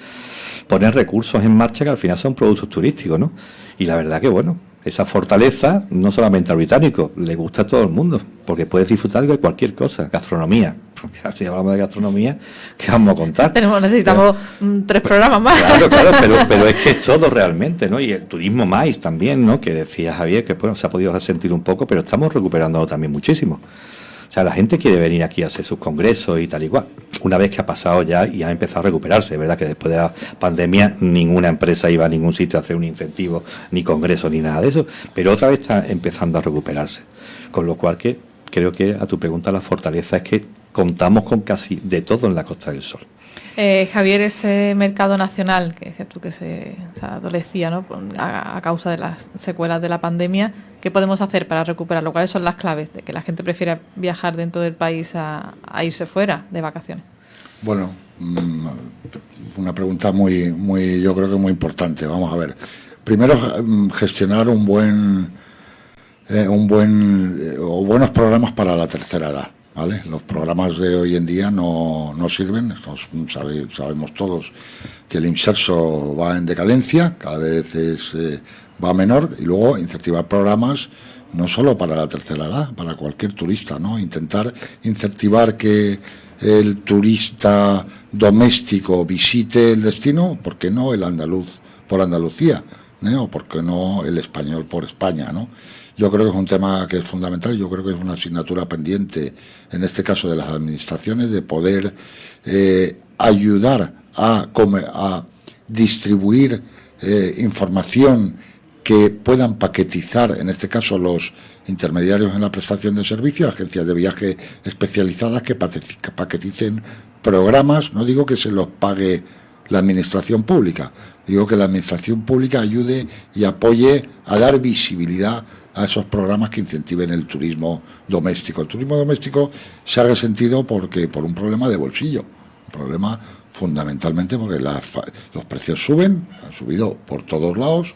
pones recursos en marcha que al final son productos turísticos, ¿no? Y la verdad que bueno, Esa fortaleza, no solamente al británico, le gusta a todo el mundo, porque puedes disfrutar de cualquier cosa, gastronomía. Porque si hablamos de gastronomía, ¿qué vamos a contar? Necesitamos 3 programas más. Claro, pero es que es todo realmente, ¿no? Y el turismo más también, ¿no? Que decía Javier, que bueno, se ha podido resentir un poco, pero estamos recuperándolo también muchísimo. O sea, la gente quiere venir aquí a hacer sus congresos y tal y cual. Una vez que ha pasado ya y ha empezado a recuperarse, es verdad que después de la pandemia ninguna empresa iba a ningún sitio a hacer un incentivo, ni congreso, ni nada de eso, pero otra vez está empezando a recuperarse. Con lo cual que creo que a tu pregunta la fortaleza es que contamos con casi de todo en la Costa del Sol. Javier, ese mercado nacional que decías tú que se adolecía, ¿no? a causa de las secuelas de la pandemia, ¿qué podemos hacer para recuperarlo? ¿Cuáles son las claves de que la gente prefiera viajar dentro del país a irse fuera de vacaciones? Bueno, una pregunta muy, yo creo que muy importante. Vamos a ver. Primero, gestionar un buen o buenos programas para la tercera edad. ¿Vale? Los programas de hoy en día no sirven, sabemos todos que el inserso va en decadencia, cada vez va menor, y luego incentivar programas no solo para la tercera edad, para cualquier turista, ¿no? Intentar incentivar que el turista doméstico visite el destino, ¿por qué no el andaluz por Andalucía? O por qué no el español por España, ¿no? Yo creo que es un tema que es fundamental, yo creo que es una asignatura pendiente, en este caso de las administraciones, de poder ayudar a distribuir información que puedan paquetizar, en este caso los intermediarios en la prestación de servicios, agencias de viaje especializadas que paqueticen programas. No digo que se los pague la administración pública, digo que la administración pública ayude y apoye a dar visibilidad a esos programas que incentiven el turismo doméstico. El turismo doméstico se ha resentido por un problema de bolsillo, un problema fundamentalmente porque los precios suben, han subido por todos lados,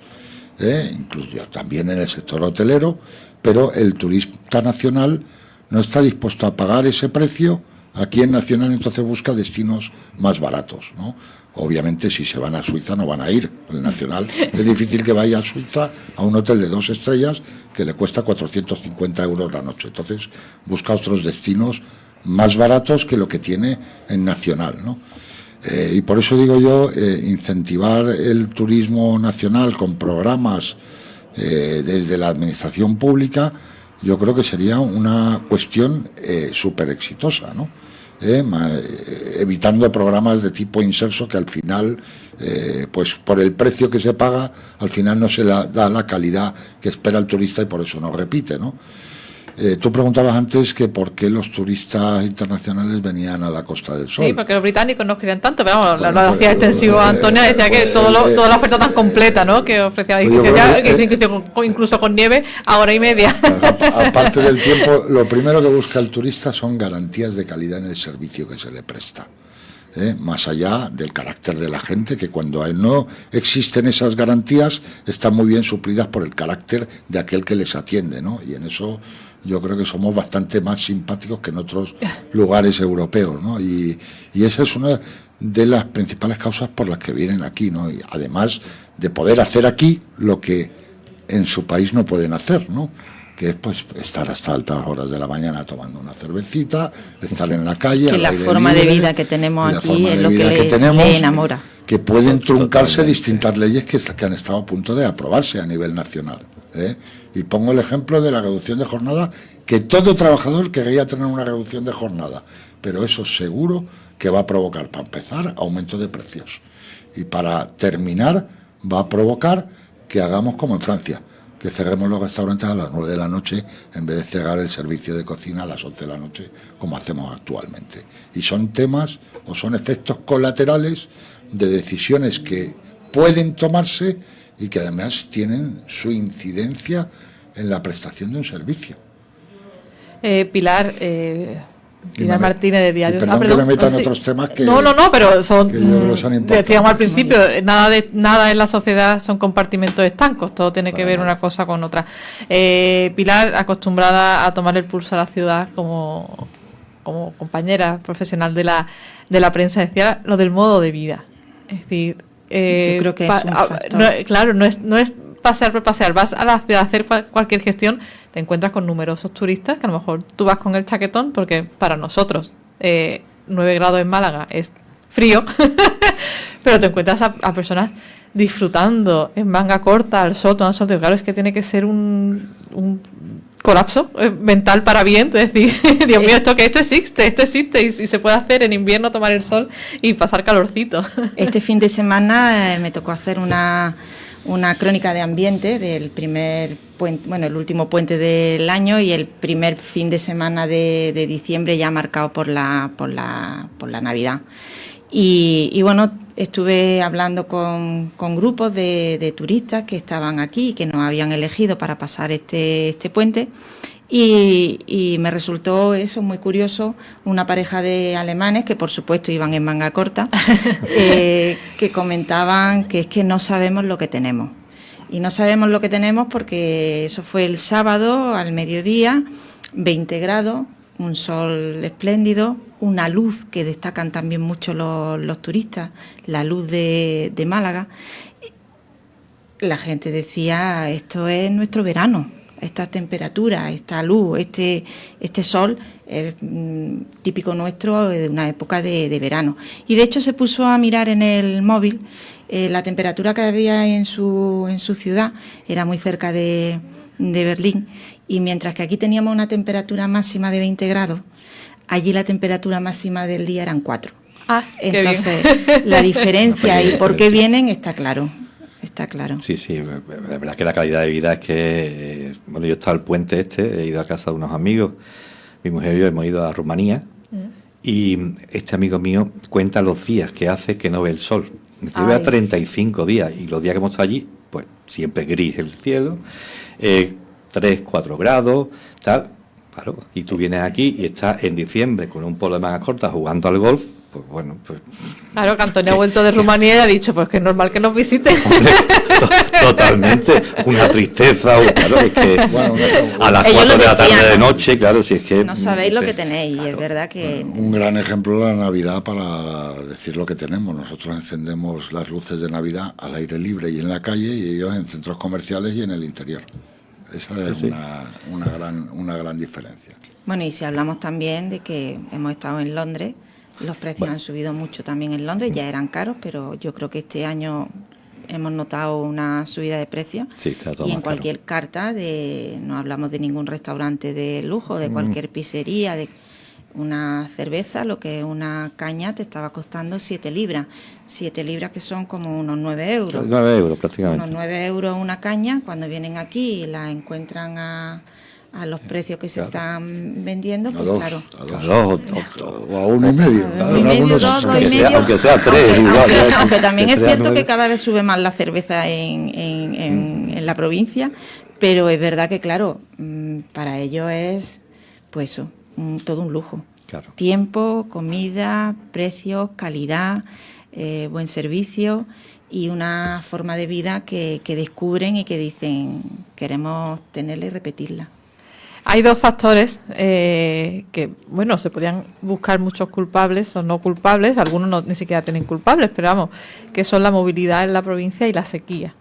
incluso también en el sector hotelero, pero el turista nacional no está dispuesto a pagar ese precio aquí en nacional, entonces busca destinos más baratos, ¿no? Obviamente, si se van a Suiza no van a ir. El nacional es difícil que vaya a Suiza a un hotel de 2 estrellas que le cuesta 450 euros la noche. Entonces busca otros destinos más baratos que lo que tiene en nacional, ¿no? Y por eso digo yo, incentivar el turismo nacional con programas desde la administración pública, yo creo que sería una cuestión súper exitosa, ¿no? Evitando programas de tipo inserso que al final, pues por el precio que se paga, al final no se da la calidad que espera el turista y por eso no repite, ¿no? Tú preguntabas antes que por qué los turistas internacionales venían a la Costa del Sol. Sí, porque los británicos no querían tanto, pero vamos, lo hacía extensivo Antonio, decía que toda la oferta tan completa, ¿no? Que ofrecía, incluso con nieve a hora y media. Aparte del tiempo, lo primero que busca el turista son garantías de calidad en el servicio que se le presta. Más allá del carácter de la gente, que cuando no existen esas garantías están muy bien suplidas por el carácter de aquel que les atiende, ¿no? Y en eso yo creo que somos bastante más simpáticos que en otros lugares europeos, ¿no? Y esa es una de las principales causas por las que vienen aquí, ¿no? Y además de poder hacer aquí lo que en su país no pueden hacer, ¿no? Que es pues estar hasta altas horas de la mañana tomando una cervecita, estar en la calle. Que la forma de vida que tenemos aquí es lo que le enamora. Que pueden truncarse distintas leyes que han estado a punto de aprobarse a nivel nacional. Y pongo el ejemplo de la reducción de jornada, que todo trabajador querría tener una reducción de jornada, pero eso seguro que va a provocar, para empezar, aumento de precios. Y para terminar, va a provocar que hagamos como en Francia, que cerremos los restaurantes a las 9 de la noche en vez de cerrar el servicio de cocina a las 11 de la noche, como hacemos actualmente. Y son temas o son efectos colaterales de decisiones que pueden tomarse y que además tienen su incidencia en la prestación de un servicio. Pilar Martínez de Diario. Perdón que me metan otros temas que... No, pero son importantes. Decíamos al principio, nada en la sociedad son compartimentos estancos, todo tiene que ver una cosa con otra. Pilar, acostumbrada a tomar el pulso a la ciudad como compañera profesional de la prensa, decía lo del modo de vida. Es decir, yo creo que es un factor. no es pasear por pasear, vas a la ciudad a hacer cualquier gestión, te encuentras con numerosos turistas que a lo mejor tú vas con el chaquetón, porque para nosotros 9 grados en Málaga es frío, pero te encuentras a personas disfrutando en manga corta, al sol, todo al sol. Claro, es que tiene que ser un colapso mental para bien, es decir, Dios mío, esto existe y se puede hacer en invierno, tomar el sol y pasar calorcito. Este fin de semana me tocó hacer una crónica de ambiente del primer puente, bueno, el último puente del año y el primer fin de semana de diciembre ya marcado por la Navidad. Y bueno, estuve hablando con grupos de turistas que estaban aquí, que nos habían elegido para pasar este puente, y me resultó eso muy curioso, una pareja de alemanes que por supuesto iban en manga corta, que comentaban que es que no sabemos lo que tenemos. Y no sabemos lo que tenemos porque eso fue el sábado al mediodía, 20 grados, un sol espléndido, una luz que destacan también mucho los turistas, la luz de Málaga. La gente decía, esto es nuestro verano, esta temperatura, esta luz, este sol es típico nuestro de una época de verano. Y de hecho se puso a mirar en el móvil la temperatura que había en su ciudad, era muy cerca de Berlín, y mientras que aquí teníamos una temperatura máxima de 20 grados, allí la temperatura máxima del día eran 4. Entonces, la diferencia y por qué vienen está claro. Está claro. Sí, la verdad es que la calidad de vida es que, bueno, yo he estado al puente he ido a casa de unos amigos, mi mujer y yo hemos ido a Rumanía, y este amigo mío cuenta los días que hace que no ve el sol. Lleva 35 días, y los días que hemos estado allí, pues siempre gris el cielo, 3-4 grados, tal, claro, y tú vienes aquí y estás en diciembre con un polo de mangas cortas jugando al golf, pues bueno, pues... Claro, que Antonio ha vuelto de Rumanía y ha dicho, pues que es normal que nos visite. Hombre, totalmente, una tristeza, claro, es que a las 4 de la tarde de noche, claro, si es que... No sabéis lo que tenéis, claro. Y es verdad que... Un gran ejemplo la Navidad para decir lo que tenemos. Nosotros encendemos las luces de Navidad al aire libre y en la calle, y ellos en centros comerciales y en el interior. Esa es una gran diferencia. Bueno, y si hablamos también de que hemos estado en Londres, los precios han subido mucho también en Londres, ya eran caros, pero yo creo que este año hemos notado una subida de precios. Sí, y en cualquier carta, no hablamos de ningún restaurante de lujo, de cualquier pizzería, de una cerveza, lo que es una caña te estaba costando 7 libras. 7 libras que son como unos 9 euros. 9 euros prácticamente. Unos 9 euros una caña, cuando vienen aquí y la encuentran a los precios que se están vendiendo, pues claro. O a 1,5. Aunque sea 3, igual. Aunque también es cierto que cada vez sube más la cerveza en la provincia, pero es verdad que, claro, para ellos es, pues eso, todo un lujo. Claro. Tiempo, comida, precios, calidad, buen servicio y una forma de vida que descubren y que dicen, queremos tenerla y repetirla. Hay dos factores que, bueno, se podían buscar muchos culpables o no culpables, algunos ni siquiera tienen culpables, pero vamos, que son la movilidad en la provincia y la sequía.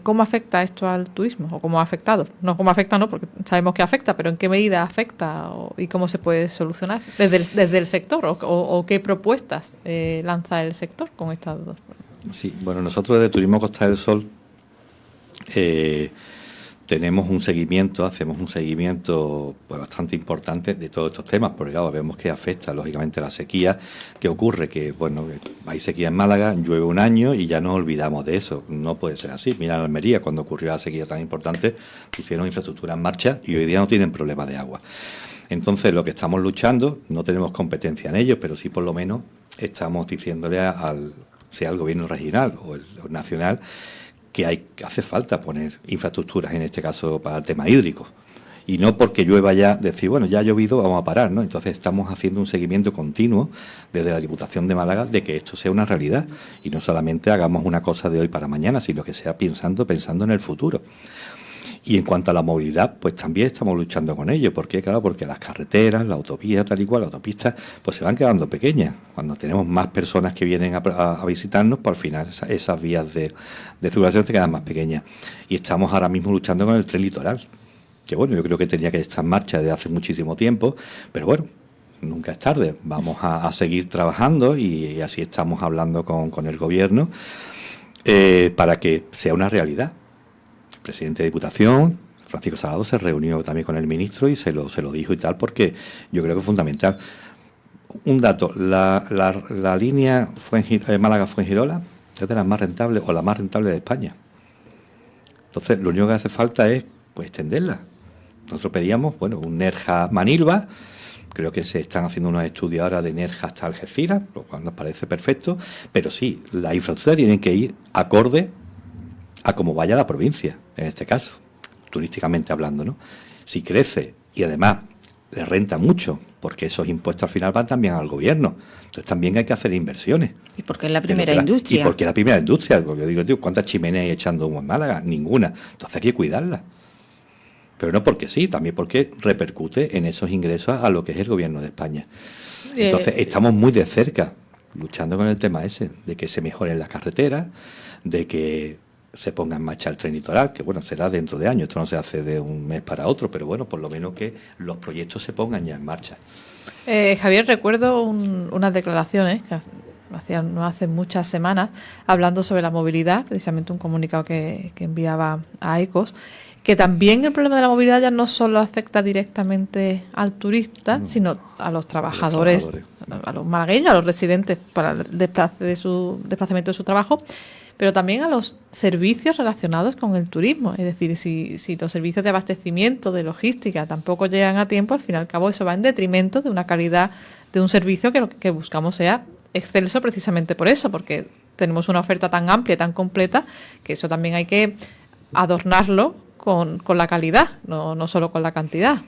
¿Cómo afecta esto al turismo? ¿O cómo ha afectado? No, cómo afecta, no, porque sabemos que afecta, pero ¿en qué medida afecta? ¿Y cómo se puede solucionar desde el sector? ¿O qué propuestas lanza el sector con estas dos? Sí, bueno, nosotros desde Turismo Costa del Sol tenemos hacemos un seguimiento pues bastante importante de todos estos temas, porque claro, vemos que afecta lógicamente la sequía. ¿Qué ocurre? Que bueno, hay sequía en Málaga, llueve un año y ya nos olvidamos de eso. No puede ser así. Mira en Almería, cuando ocurrió la sequía tan importante, pusieron infraestructura en marcha y hoy día no tienen problema de agua. Entonces, lo que estamos luchando, no tenemos competencia en ello, pero sí por lo menos estamos diciéndole sea el gobierno regional o el nacional, que hace falta poner infraestructuras, en este caso para el tema hídrico. Y no porque llueva ya, decir, bueno, ya ha llovido, vamos a parar, ¿no? Entonces estamos haciendo un seguimiento continuo desde la Diputación de Málaga de que esto sea una realidad y no solamente hagamos una cosa de hoy para mañana, sino que sea pensando en el futuro. Y en cuanto a la movilidad, pues también estamos luchando con ello. ¿Por qué? Claro, porque las carreteras, la autovía, tal y cual, las autopistas, pues se van quedando pequeñas. Cuando tenemos más personas que vienen a visitarnos, pues al final esas vías de circulación se quedan más pequeñas. Y estamos ahora mismo luchando con el tren litoral, que bueno, yo creo que tenía que estar en marcha desde hace muchísimo tiempo, pero bueno, nunca es tarde. Vamos a seguir trabajando y así estamos hablando con el Gobierno para que sea una realidad. El presidente de Diputación, Francisco Salado, se reunió también con el ministro y se lo dijo y tal, porque yo creo que es fundamental. Un dato, la línea Málaga-Fuengirola es de las más rentables o la más rentable de España. Entonces, lo único que hace falta es pues extenderla. Nosotros pedíamos, bueno, un Nerja-Manilva. Creo que se están haciendo unos estudios ahora de Nerja hasta Algeciras, lo cual nos parece perfecto. Pero sí, la infraestructura tiene que ir acorde a cómo vaya la provincia, en este caso, turísticamente hablando, ¿no? Si crece y además le renta mucho, porque esos impuestos al final van también al gobierno. Entonces también hay que hacer inversiones. Y porque es la primera industria. Y porque es la primera industria. Porque yo digo, tío, ¿cuántas chimeneas hay echando humo en Málaga? Ninguna. Entonces hay que cuidarla. Pero no porque sí, también porque repercute en esos ingresos a lo que es el gobierno de España. Entonces estamos muy de cerca luchando con el tema ese, de que se mejoren las carreteras, de que se ponga en marcha el tren litoral, que bueno, será dentro de años, esto no se hace de un mes para otro, pero bueno, por lo menos que los proyectos se pongan ya en marcha. Javier, recuerdo unas declaraciones que hacían no hace muchas semanas, hablando sobre la movilidad, precisamente un comunicado que enviaba a ECOS, que también el problema de la movilidad ya no solo afecta directamente al turista, sino a los trabajadores, a los malagueños, a los residentes para el desplazamiento de su trabajo, pero también a los servicios relacionados con el turismo. Es decir, si los servicios de abastecimiento, de logística, tampoco llegan a tiempo, al fin y al cabo eso va en detrimento de una calidad de un servicio que lo que buscamos sea excelso, precisamente por eso, porque tenemos una oferta tan amplia, tan completa, que eso también hay que adornarlo con la calidad, no solo con la cantidad.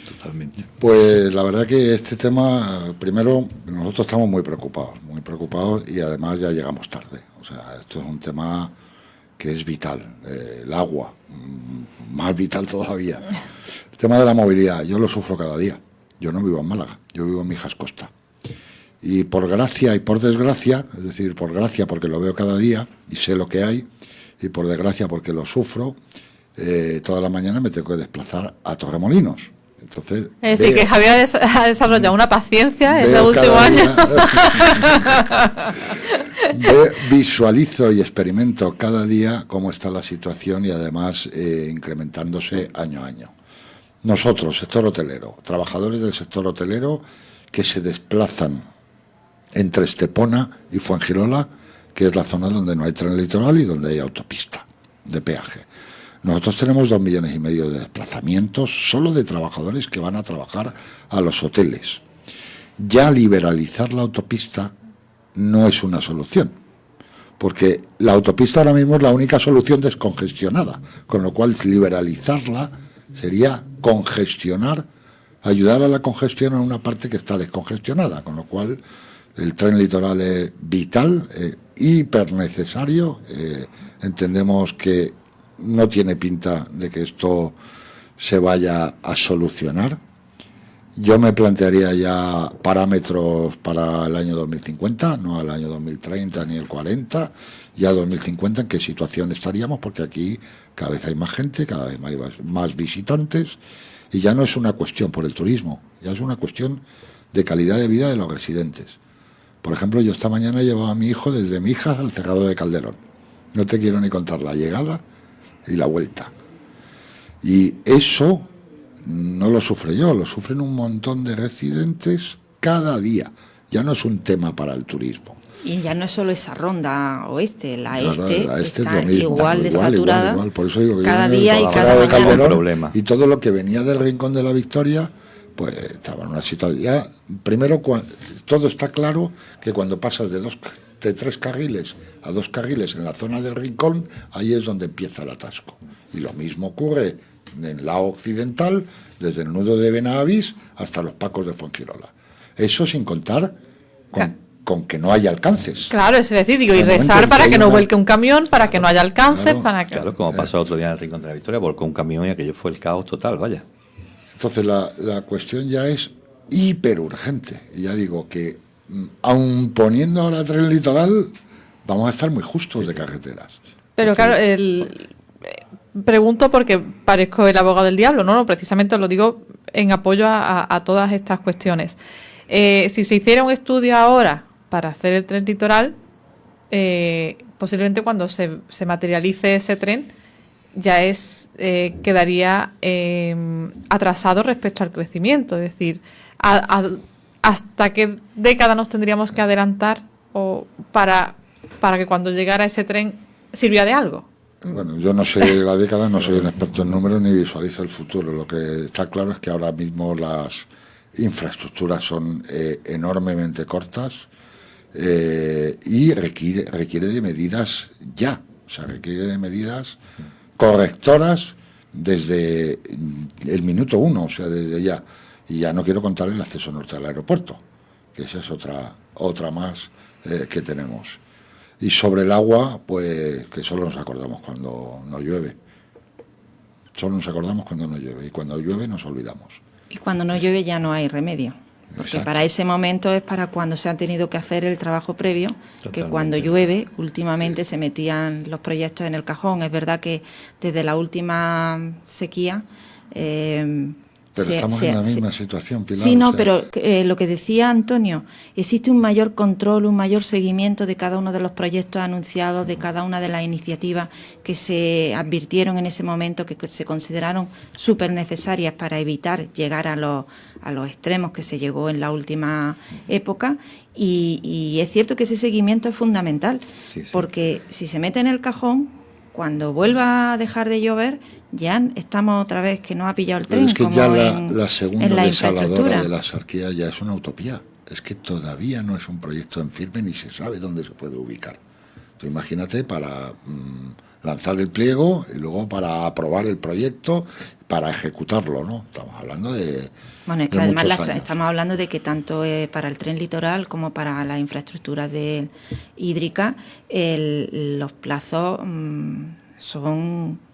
Totalmente. Pues la verdad que este tema, primero, nosotros estamos muy preocupados y además ya llegamos tarde. O sea, esto es un tema que es vital. El agua, más vital todavía. El tema de la movilidad, yo lo sufro cada día. Yo no vivo en Málaga, yo vivo en Mijas Costa. Y por gracia y por desgracia, es decir, por gracia porque lo veo cada día y sé lo que hay, y por desgracia porque lo sufro, toda la mañana me tengo que desplazar a Torremolinos. Entonces, es decir, que Javier ha desarrollado una paciencia en los últimos años. Visualizo y experimento cada día cómo está la situación y además incrementándose año a año. Nosotros, sector hotelero, trabajadores del sector hotelero que se desplazan entre Estepona y Fuengirola, que es la zona donde no hay tren litoral y donde hay autopista de peaje. Nosotros tenemos 2,5 millones de desplazamientos solo de trabajadores que van a trabajar a los hoteles. Ya liberalizar la autopista no es una solución, porque la autopista ahora mismo es la única solución descongestionada, con lo cual liberalizarla sería congestionar, ayudar a la congestión a una parte que está descongestionada, con lo cual el tren litoral es vital, hiper necesario. Entendemos que no tiene pinta de que esto se vaya a solucionar. Yo me plantearía ya parámetros para el año 2050, no el año 2030 ni el 40, ya 2050 en qué situación estaríamos, porque aquí cada vez hay más gente, cada vez hay más visitantes, y ya no es una cuestión por el turismo, ya es una cuestión de calidad de vida de los residentes. Por ejemplo, yo esta mañana llevaba a mi hijo desde Mijas al Cerrado de Calderón. No te quiero ni contar la llegada y la vuelta. Y eso no lo sufre yo, lo sufren un montón de residentes cada día. Ya no es un tema para el turismo. Y ya no es solo esa ronda oeste, la este está igual de saturada. Igual. Por eso digo que cada yo día y cada Calderón, y todo lo que venía del Rincón de la Victoria, pues estaba en una situación. Ya, primero, todo está claro que cuando pasas de 3 carriles a 2 carriles en la zona del Rincón, ahí es donde empieza el atasco. Y lo mismo ocurre en el lado occidental, desde el nudo de Benavís hasta los Pacos de Fuengirola. Eso sin contar con que no haya alcances. Claro, es decir, digo, y En el momento rezar en para que que hay no una- vuelque un camión, para que no haya alcances, Claro, para que... Claro, como pasó otro día en el Rincón de la Victoria, volcó un camión y aquello fue el caos total, vaya. Entonces la cuestión ya es hiperurgente. Y ya digo que, aun poniendo ahora Tren Litoral, vamos a estar muy justos de carreteras. Pero claro, pregunto porque parezco el abogado del diablo, ¿no? Precisamente os lo digo en apoyo a todas estas cuestiones. Si se hiciera un estudio ahora para hacer el tren litoral, posiblemente cuando se materialice ese tren ya quedaría atrasado respecto al crecimiento. Es decir, ¿hasta qué década nos tendríamos que adelantar para que cuando llegara ese tren sirviera de algo? Bueno, yo no sé la década, no soy un experto en números ni visualizo el futuro. Lo que está claro es que ahora mismo las infraestructuras son enormemente cortas y requiere de medidas ya. O sea, requiere de medidas correctoras desde el minuto 1, o sea, desde ya. Y ya no quiero contar el acceso norte al aeropuerto, que esa es otra más que tenemos. Y sobre el agua, pues que solo nos acordamos cuando no llueve. Solo nos acordamos cuando no llueve. Y cuando llueve nos olvidamos. Y cuando no llueve ya no hay remedio. Porque Exacto. para ese momento es para cuando se ha tenido que hacer el trabajo previo, que cuando llueve, últimamente se metían los proyectos en el cajón. Es verdad que desde la última sequía... Pero estamos en la misma situación, Pilar. Sí, no, o sea, pero lo que decía Antonio, existe un mayor control, un mayor seguimiento de cada uno de los proyectos anunciados, de cada una de las iniciativas que se advirtieron en ese momento, que se consideraron súper necesarias para evitar llegar a los extremos que se llegó en la última época. Y es cierto que ese seguimiento es fundamental, porque si se mete en el cajón, cuando vuelva a dejar de llover, ya estamos otra vez que no ha pillado el tren. Pero es que como ya en la segunda la desaladora infraestructura. de la Sarquía ya es una utopía. Es que todavía no es un proyecto en firme ni se sabe dónde se puede ubicar. Tú imagínate para lanzar el pliego y luego para aprobar el proyecto, para ejecutarlo, ¿no? Estamos hablando de... Bueno, es que de además muchos años. estamos hablando de que tanto para el tren litoral como para las infraestructuras hídricas, los plazos son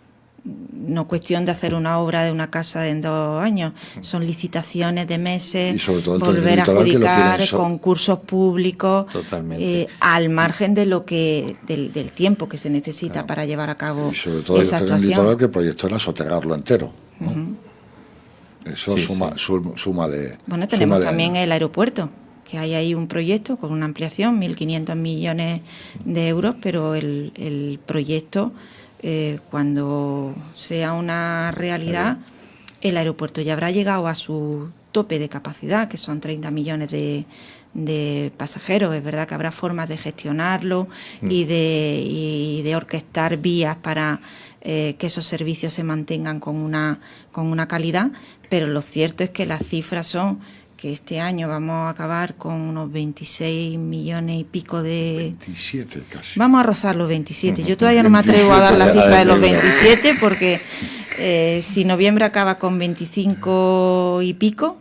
no cuestión de hacer una obra de una casa en 2 años, son licitaciones de meses, Y sobre todo el volver a tren litoral, que lo adjudicar, quieren concursos públicos, Totalmente. al margen de del tiempo que se necesita para llevar a cabo Y sobre todo el esa tren actuación. litoral, que el proyecto era soterrarlo entero, ¿no? Eso Sí, súmale. Bueno, tenemos súmale también años. el aeropuerto, que hay ahí un proyecto con una ampliación, 1.500 millones de euros, pero el proyecto, cuando sea una realidad, el aeropuerto ya habrá llegado a su tope de capacidad, que son 30 millones de pasajeros. Es verdad que habrá formas de gestionarlo y de orquestar vías para que esos servicios se mantengan con una calidad, pero lo cierto es que las cifras son que este año vamos a acabar con unos 26 millones y pico de... 27 casi. Vamos a rozar los 27. Yo todavía no me atrevo a dar la cifra de los 27 porque si noviembre acaba con 25 y pico,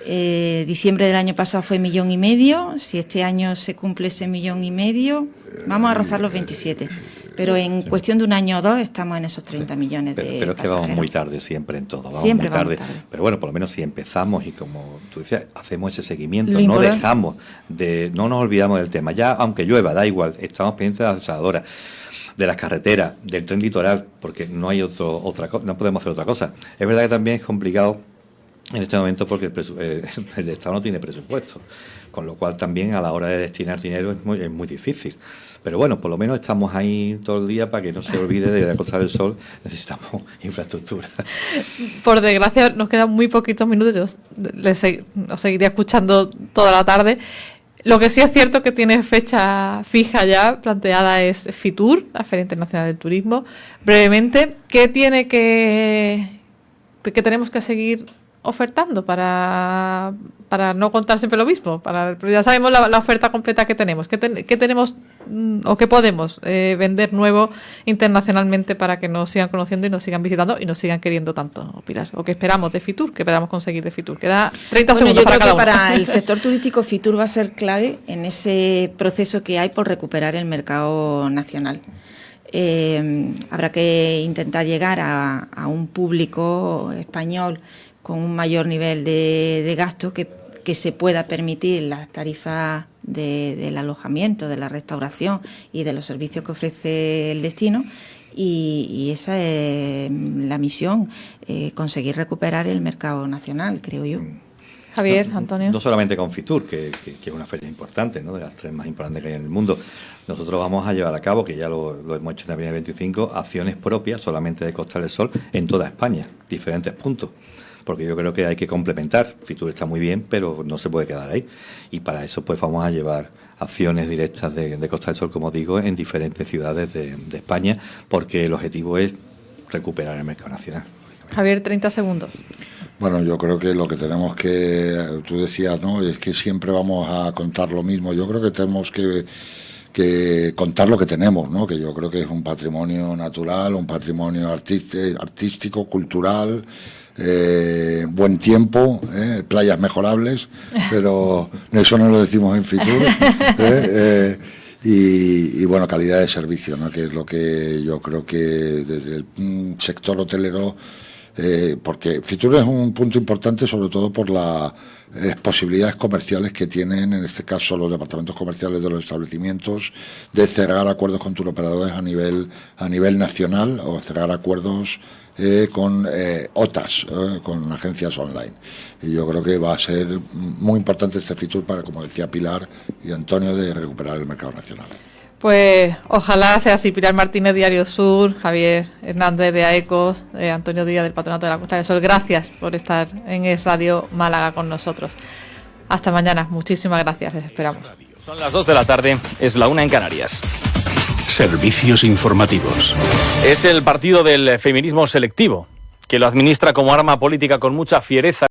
diciembre del año pasado fue 1,5 millones, si este año se cumple ese 1,5 millones, vamos a rozar los 27. Pero en cuestión de un año o dos estamos en esos 30 millones de Pero es que pasajeros. vamos muy tarde siempre en todo, vamos Siempre muy tarde. vamos tarde. Pero bueno, por lo menos si empezamos y como tú decías, hacemos ese seguimiento, Lo no importante- dejamos no nos olvidamos del tema. Ya, aunque llueva, da igual, estamos pendientes de las desaladoras, de las carreteras, del tren litoral, porque no hay otra cosa, no podemos hacer otra cosa. Es verdad que también es complicado en este momento porque el Estado no tiene presupuesto, con lo cual también a la hora de destinar dinero es muy difícil. Pero bueno, por lo menos estamos ahí todo el día para que no se olvide de la Costa del Sol, necesitamos infraestructura. Por desgracia, nos quedan muy poquitos minutos. Yo os seguiría escuchando toda la tarde. Lo que sí es cierto que tiene fecha fija ya planteada es FITUR, la Feria Internacional del Turismo. Brevemente, ¿qué tenemos que seguir ofertando para no contar siempre lo mismo? Pero ya sabemos la oferta completa que tenemos. ¿Qué tenemos o qué podemos vender nuevo internacionalmente para que nos sigan conociendo y nos sigan visitando y nos sigan queriendo tanto, Pilar? ¿O qué esperamos de Fitur? ¿Qué esperamos conseguir de Fitur? Queda 30 segundos para cada uno. Para el sector turístico, Fitur va a ser clave en ese proceso que hay por recuperar el mercado nacional. Habrá que intentar llegar a un público español con un mayor nivel de gasto que se pueda permitir las tarifas del alojamiento, de la restauración y de los servicios que ofrece el destino, y esa es la misión, conseguir recuperar el mercado nacional, creo yo. Javier, Antonio. No solamente con Fitur, que es una feria importante, ¿no?, de las 3 más importantes que hay en el mundo. Nosotros vamos a llevar a cabo, que ya lo hemos hecho también en el 25, acciones propias solamente de Costa del Sol en toda España, diferentes puntos. Porque yo creo que hay que complementar. Fitur está muy bien, pero no se puede quedar ahí. Y para eso pues vamos a llevar acciones directas de Costa del Sol, como digo, en diferentes ciudades de España, porque el objetivo es recuperar el mercado nacional. Javier, 30 segundos. Bueno, yo creo que lo que tenemos que, tú decías, ¿no?, es que siempre vamos a contar lo mismo. Yo creo que tenemos que contar lo que tenemos, ¿no?, que yo creo que es un patrimonio natural, un patrimonio artístico, cultural, buen tiempo, playas mejorables, pero eso no lo decimos en Fitur, y bueno, calidad de servicio, ¿no?, que es lo que yo creo que desde el sector hotelero, porque Fitur es un punto importante sobre todo por las posibilidades comerciales que tienen, en este caso los departamentos comerciales de los establecimientos, de cerrar acuerdos con turoperadores a nivel nacional, o cerrar acuerdos con OTAs, con agencias online. Y yo creo que va a ser muy importante este Fitur para, como decía Pilar y Antonio, de recuperar el mercado nacional. Pues ojalá sea así. Pilar Martínez, Diario Sur, Javier Hernández de AECOS, Antonio Díaz del Patronato de la Costa del Sol. Gracias por estar en Es Radio Málaga con nosotros. Hasta mañana. Muchísimas gracias. Les esperamos. Son las 2 de la tarde, es la 1 en Canarias. Servicios informativos. Es el partido del feminismo selectivo, que lo administra como arma política con mucha fiereza.